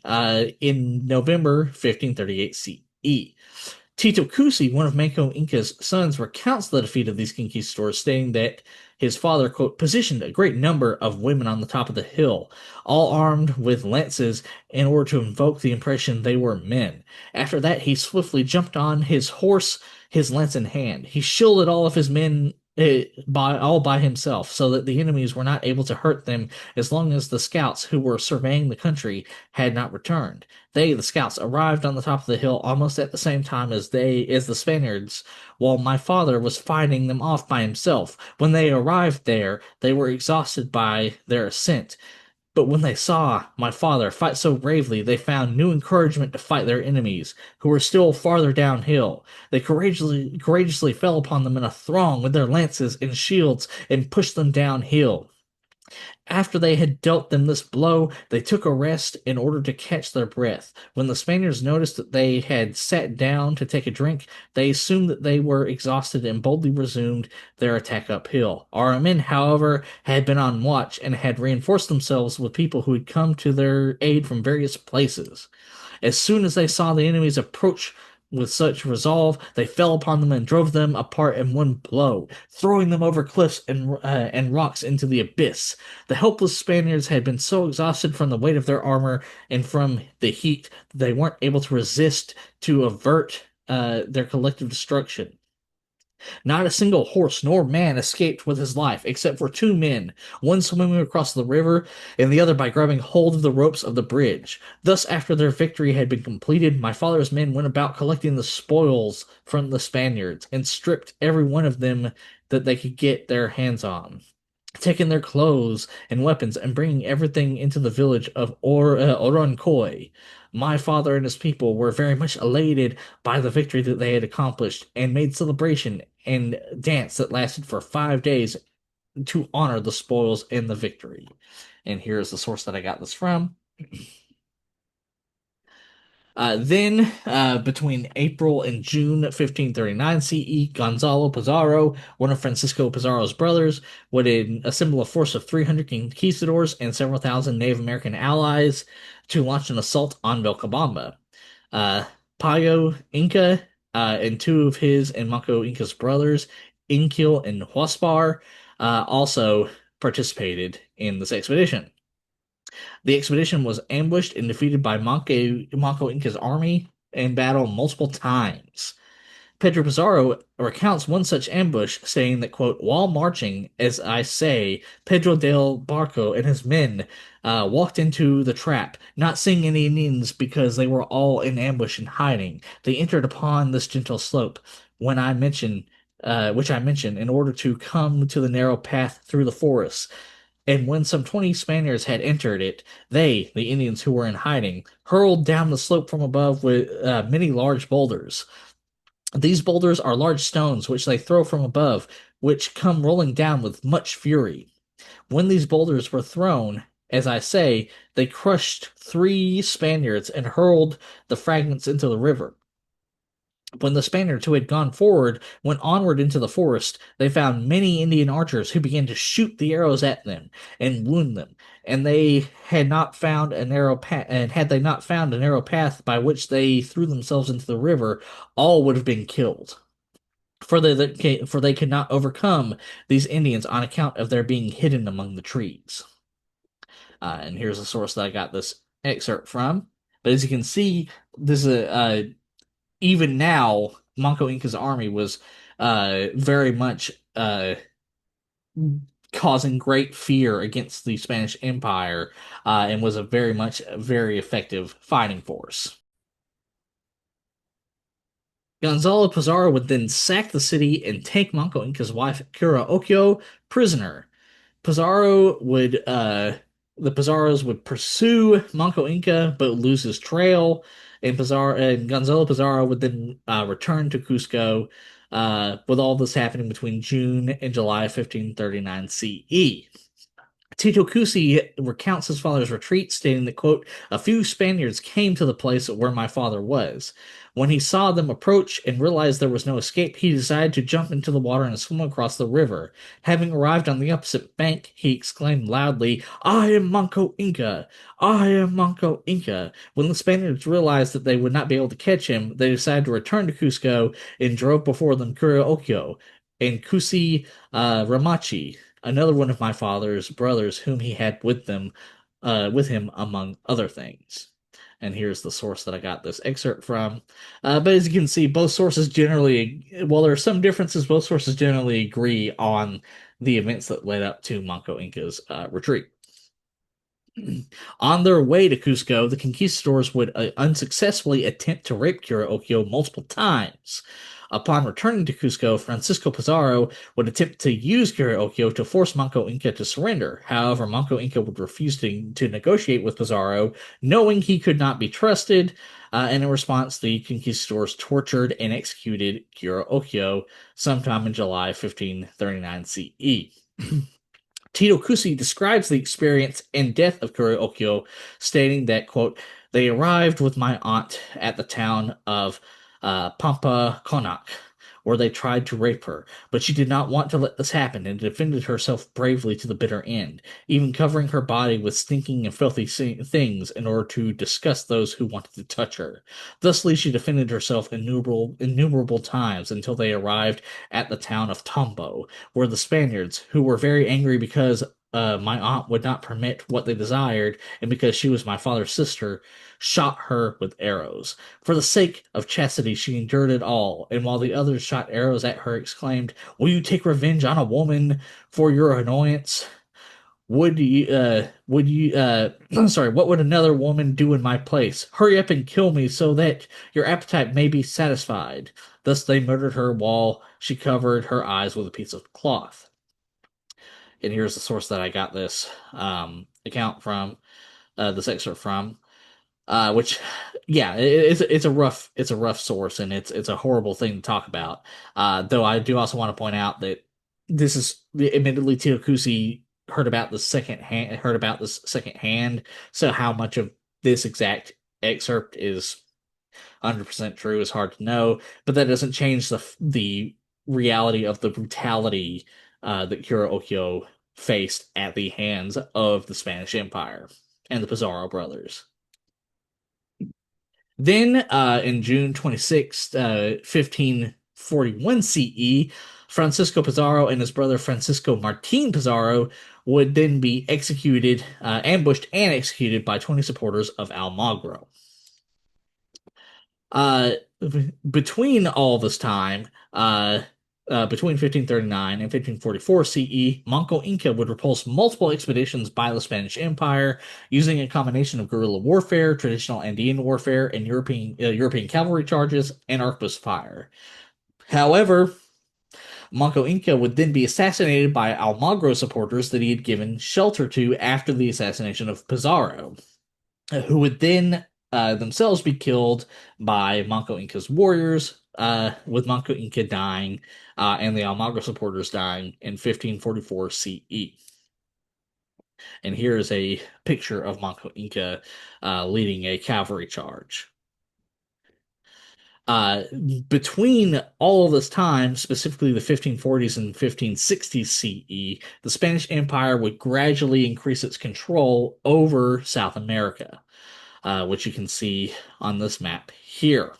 A: in November 1538 CE. Tito Cusi, one of Manco Inca's sons, recounts the defeat of these conquistadors, stating that his father, quote, "positioned a great number of women on the top of the hill, all armed with lances in order to invoke the impression they were men. After that, he swiftly jumped on his horse, his lance in hand. He shielded all of his men by himself, so that the enemies were not able to hurt them as long as the scouts who were surveying the country had not returned. They, the scouts, arrived on the top of the hill almost at the same time as the Spaniards, while my father was fighting them off by himself. When they arrived there, they were exhausted by their ascent. But when they saw my father fight so bravely, they found new encouragement to fight their enemies, who were still farther downhill. They courageously fell upon them in a throng with their lances and shields and pushed them downhill. After they had dealt them this blow, they took a rest in order to catch their breath. When the Spaniards noticed that they had sat down to take a drink, they assumed that they were exhausted and boldly resumed their attack uphill. Our men, however, had been on watch and had reinforced themselves with people who had come to their aid from various places. As soon as they saw the enemies approach with such resolve, they fell upon them and drove them apart in one blow, throwing them over cliffs and rocks into the abyss. The helpless Spaniards had been so exhausted from the weight of their armor and from the heat that they weren't able to resist to avert their collective destruction. Not a single horse nor man escaped with his life, except for two men, one swimming across the river, and the other by grabbing hold of the ropes of the bridge. Thus, after their victory had been completed, my father's men went about collecting the spoils from the Spaniards, and stripped every one of them that they could get their hands on, taking their clothes and weapons and bringing everything into the village of Oronkoi. My father and his people were very much elated by the victory that they had accomplished and made celebration and dance that lasted for 5 days to honor the spoils and the victory. And here's the source that I got this from. Then, between April and June 1539 CE, Gonzalo Pizarro, one of Francisco Pizarro's brothers, would assemble a force of 300 conquistadors and several thousand Native American allies to launch an assault on Vilcabamba. Uh, Payo Inca and two of his and Manco Inca's brothers, Inquil and Huaspar, also participated in this expedition. The expedition was ambushed and defeated by Manco Inca's army in battle multiple times. Pedro Pizarro recounts one such ambush, saying that, quote, while marching, as I say, Pedro del Barco and his men walked into the trap, not seeing any Indians because they were all in ambush and hiding. They entered upon this gentle slope, which I mentioned, in order to come to the narrow path through the forest. And when some 20 Spaniards had entered it, they, the Indians who were in hiding, hurled down the slope from above with many large boulders. These boulders are large stones which they throw from above, which come rolling down with much fury. When these boulders were thrown, as I say, they crushed 3 Spaniards and hurled the fragments into the river. When the Spaniards who had gone forward went onward into the forest, they found many Indian archers who began to shoot the arrows at them and wound them. And they had not found a narrow path, and had they not found a narrow path by which they threw themselves into the river, all would have been killed. For they could not overcome these Indians on account of their being hidden among the trees. And here's the source that I got this excerpt from. But as you can see, this is even now, Manco Inca's army was very much causing great fear against the Spanish Empire and was a very effective fighting force. Gonzalo Pizarro would then sack the city and take Manco Inca's wife, Cura Occhio, prisoner. Pizarro would the Pizarros would pursue Manco Inca but lose his trail, and Pizarro and Gonzalo Pizarro would then return to Cusco, with all this happening between June and July 1539 CE. Tito Cusi recounts his father's retreat, stating that, quote, a few Spaniards came to the place where my father was. When he saw them approach and realized there was no escape, he decided to jump into the water and swim across the river. Having arrived on the opposite bank, he exclaimed loudly, I am Manco Inca! I am Manco Inca! When the Spaniards realized that they would not be able to catch him, they decided to return to Cusco and drove before them Curioquio and Cusi Ramachi, another one of my father's brothers whom he had with him among other things. And here's the source that I got this excerpt from. But as you can see, both sources generally, while there are some differences, both sources generally agree on the events that led up to Manco Inca's retreat. On their way to Cusco, the conquistadors would unsuccessfully attempt to rape Okio multiple times. Upon returning to Cusco, Francisco Pizarro would attempt to use Okio to force Manco Inca to surrender. However, Manco Inca would refuse to negotiate with Pizarro, knowing he could not be trusted. And in response, the conquistadors tortured and executed Okio sometime in July 1539 CE. Tito Cusi describes the experience and death of Okio, stating that, quote, they arrived with my aunt at the town of Pampa Konak, where they tried to rape her, but she did not want to let this happen and defended herself bravely to the bitter end, even covering her body with stinking and filthy things in order to disgust those who wanted to touch her. Thusly, she defended herself innumerable times until they arrived at the town of Tombo, where the Spaniards, who were very angry because my aunt would not permit what they desired, and because she was my father's sister, shot her with arrows. For the sake of chastity, she endured it all, and while the others shot arrows at her, exclaimed, will you take revenge on a woman for your annoyance? Sorry, what would another woman do in my place? Hurry up and kill me so that your appetite may be satisfied. Thus they murdered her while she covered her eyes with a piece of cloth. And here's the source that I got this account from, this excerpt from. Which, yeah, it's a rough source, and it's a horrible thing to talk about. Though I do also want to point out that this is admittedly Tito Cusi heard about this second hand. So how much of this exact excerpt is 100% true is hard to know. But that doesn't change the reality of the brutality that Okio faced at the hands of the Spanish Empire and the Pizarro brothers. Then, in June 26th, 1541 CE, Francisco Pizarro and his brother Francisco Martin Pizarro would then be executed, ambushed and executed by 20 supporters of Almagro. Uh, between all this time, between 1539 and 1544 CE, Manco Inca would repulse multiple expeditions by the Spanish Empire using a combination of guerrilla warfare, traditional Andean warfare, and European cavalry charges and arquebus fire. However, Manco Inca would then be assassinated by Almagro supporters that he had given shelter to after the assassination of Pizarro, who would then themselves be killed by Manco Inca's warriors, with Manco Inca dying and the Almagro supporters dying in 1544 CE. And here is a picture of Manco Inca leading a cavalry charge. Between all of this time, specifically the 1540s and 1560s CE, the Spanish Empire would gradually increase its control over South America, which you can see on this map here.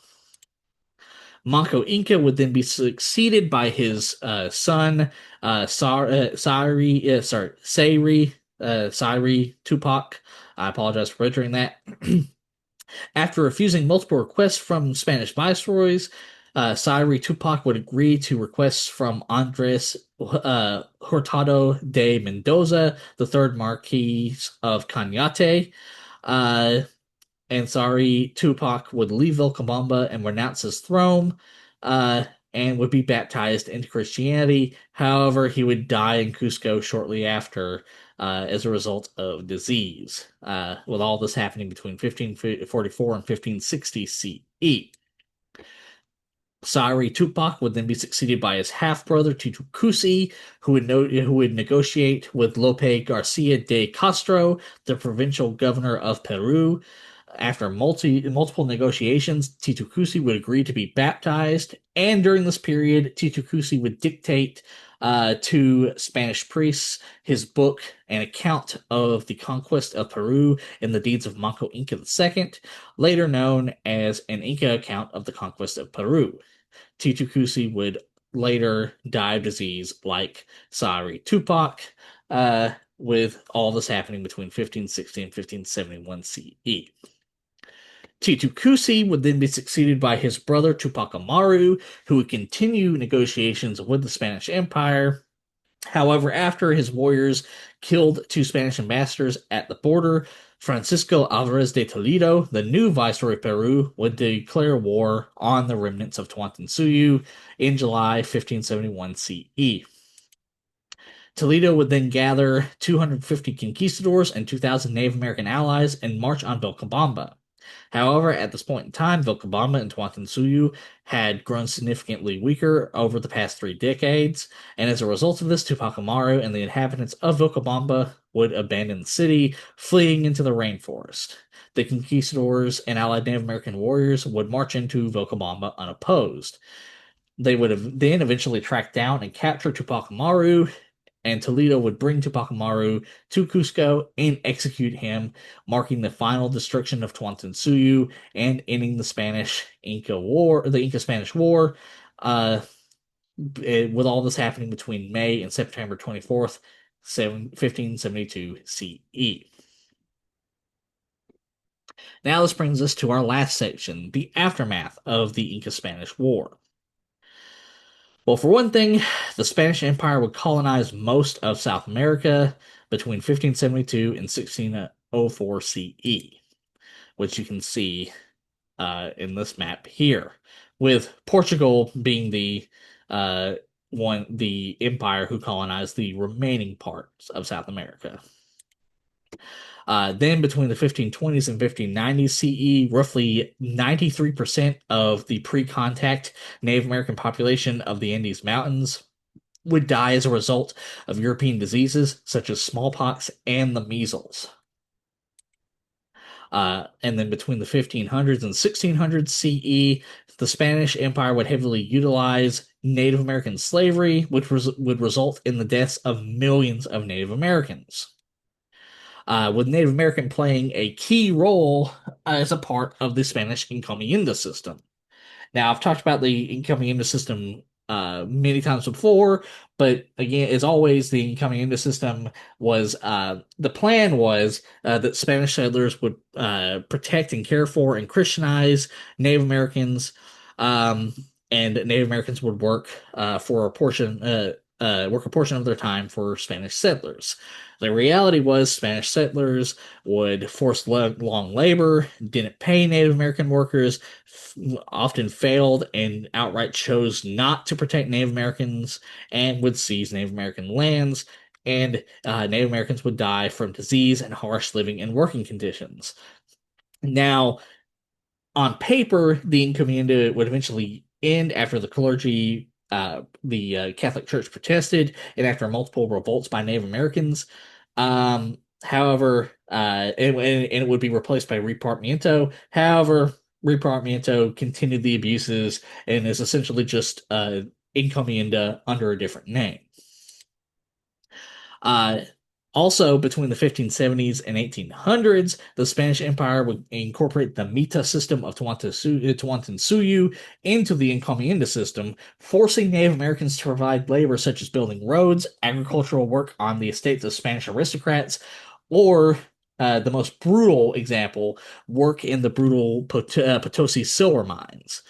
A: Manco Inca would then be succeeded by his son, Sayri Tupac. I apologize for butchering that. After refusing multiple requests from Spanish viceroys, Sayri Tupac would agree to requests from Andres Hurtado de Mendoza, the third Marquis of Cañete. And Sayri Tupac would leave Vilcabamba and renounce his throne, and would be baptized into Christianity. However, he would die in Cusco shortly after as a result of disease, with all this happening between 1544 and 1560 CE. Sayri Tupac would then be succeeded by his half-brother Tito Cusi, who would negotiate with Lope Garcia de Castro, the provincial governor of Peru. After multiple negotiations, Tito Cusi would agree to be baptized, and during this period, Tito Cusi would dictate to Spanish priests his book, an account of the conquest of Peru and the deeds of Manco Inca II, later known as an Inca account of the conquest of Peru. Tito Cusi would later die of disease like Sayri Tupac, with all this happening between 1560 and 1571 CE. Titu Cusi would then be succeeded by his brother Tupac Amaru, who would continue negotiations with the Spanish Empire. However, after his warriors killed two Spanish ambassadors at the border, Francisco Alvarez de Toledo, the new viceroy of Peru, would declare war on the remnants of Tawantinsuyu in July 1571 CE. Toledo would then gather 250 conquistadors and 2,000 Native American allies and march on Vilcabamba. However, at this point in time, Vilcabamba and Tawantinsuyu had grown significantly weaker over the past 3 decades, and as a result of this, Tupac Amaru and the inhabitants of Vilcabamba would abandon the city, fleeing into the rainforest. The conquistadors and allied Native American warriors would march into Vilcabamba unopposed. They would have then eventually tracked down and capture Tupac Amaru, and Toledo would bring Tupac Amaru to Cusco and execute him, marking the final destruction of Tawantinsuyu and ending the Inca-Spanish War. Uh, with all this happening between May and September 24th, 1572 CE. Now this brings us to our last section, the aftermath of the Inca-Spanish War. Well, for one thing, the Spanish Empire would colonize most of South America between 1572 and 1604 CE, which you can see in this map here, with Portugal being the empire who colonized the remaining parts of South America. Then between the 1520s and 1590s CE, roughly 93% of the pre-contact Native American population of the Andes Mountains would die as a result of European diseases such as smallpox and the measles. And then between the 1500s and 1600s CE, the Spanish Empire would heavily utilize Native American slavery, which would result in the deaths of millions of Native Americans. With Native American playing a key role as a part of the Spanish encomienda system. Now, I've talked about the encomienda system many times before, but again, as always, the encomienda system was the plan was that Spanish settlers would protect and care for and Christianize Native Americans, and Native Americans would work for a portion. Work a portion of their time for Spanish settlers. The reality was Spanish settlers would force long labor, didn't pay Native American workers, often failed and outright chose not to protect Native Americans, and would seize Native American lands, and Native Americans would die from disease and harsh living and working conditions. Now, on paper, the encomienda would eventually end after the clergy, the Catholic Church protested, and after multiple revolts by Native Americans. However, and it would be replaced by repartimiento. However, repartimiento continued the abuses and is essentially just encomienda under a different name. Also, between the 1570s and 1800s, the Spanish Empire would incorporate the Mita system of Tawantinsuyu into the encomienda system, forcing Native Americans to provide labor such as building roads, agricultural work on the estates of Spanish aristocrats, or the most brutal example, work in the brutal Potosi silver mines,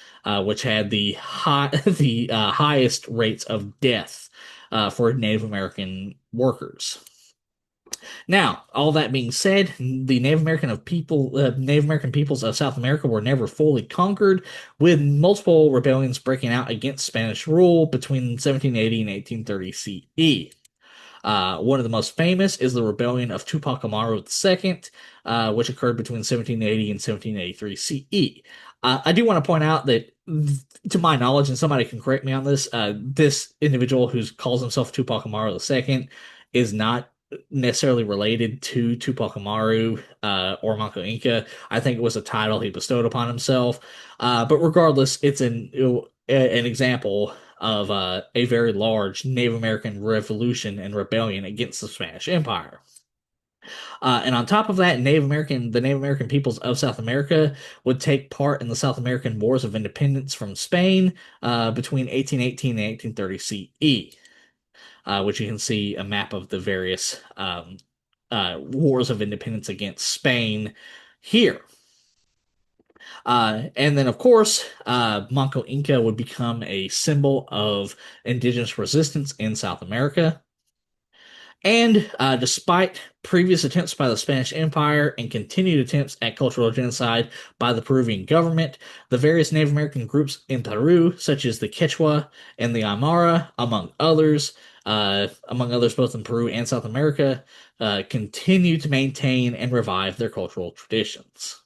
A: which had the highest rates of death for Native American workers. Now, all that being said, the Native American peoples of South America were never fully conquered, with multiple rebellions breaking out against Spanish rule between 1780 and 1830 CE. One of the most famous is the rebellion of Tupac Amaru II, which occurred between 1780 and 1783 CE. I do want to point out that, to my knowledge, and somebody can correct me on this, this individual who calls himself Tupac Amaru II is not necessarily related to Tupac Amaru or Manco Inca. I think it was a title he bestowed upon himself. But regardless, it's an example of a very large Native American revolution and rebellion against the Spanish Empire. And on top of that, the Native American peoples of South America would take part in the South American Wars of Independence from Spain between 1818 and 1830 CE, which you can see a map of the various wars of independence against Spain here. And then, of course, Manco Inca would become a symbol of indigenous resistance in South America. And despite previous attempts by the Spanish Empire and continued attempts at cultural genocide by the Peruvian government, the various Native American groups in Peru, such as the Quechua and the Aymara, among others both in Peru and South America, continue to maintain and revive their cultural traditions.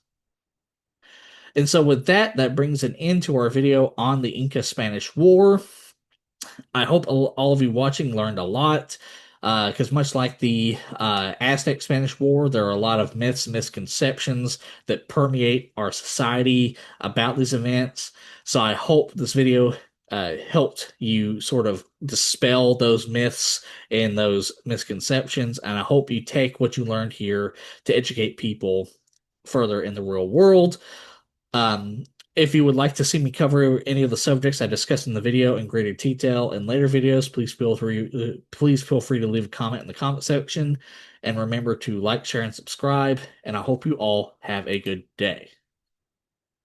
A: And so, with that, that brings an end to our video on the Inca-Spanish War. I hope all of you watching learned a lot, because much like the Aztec Spanish War, there are a lot of myths and misconceptions that permeate our society about these events. So I hope this video helped you sort of dispel those myths and those misconceptions, and I hope you take what you learned here to educate people further in the real world. Um, if you would like to see me cover any of the subjects I discussed in the video in greater detail in later videos, please feel free to leave a comment in the comment section. And remember to like, share, and subscribe. And I hope you all have a good day.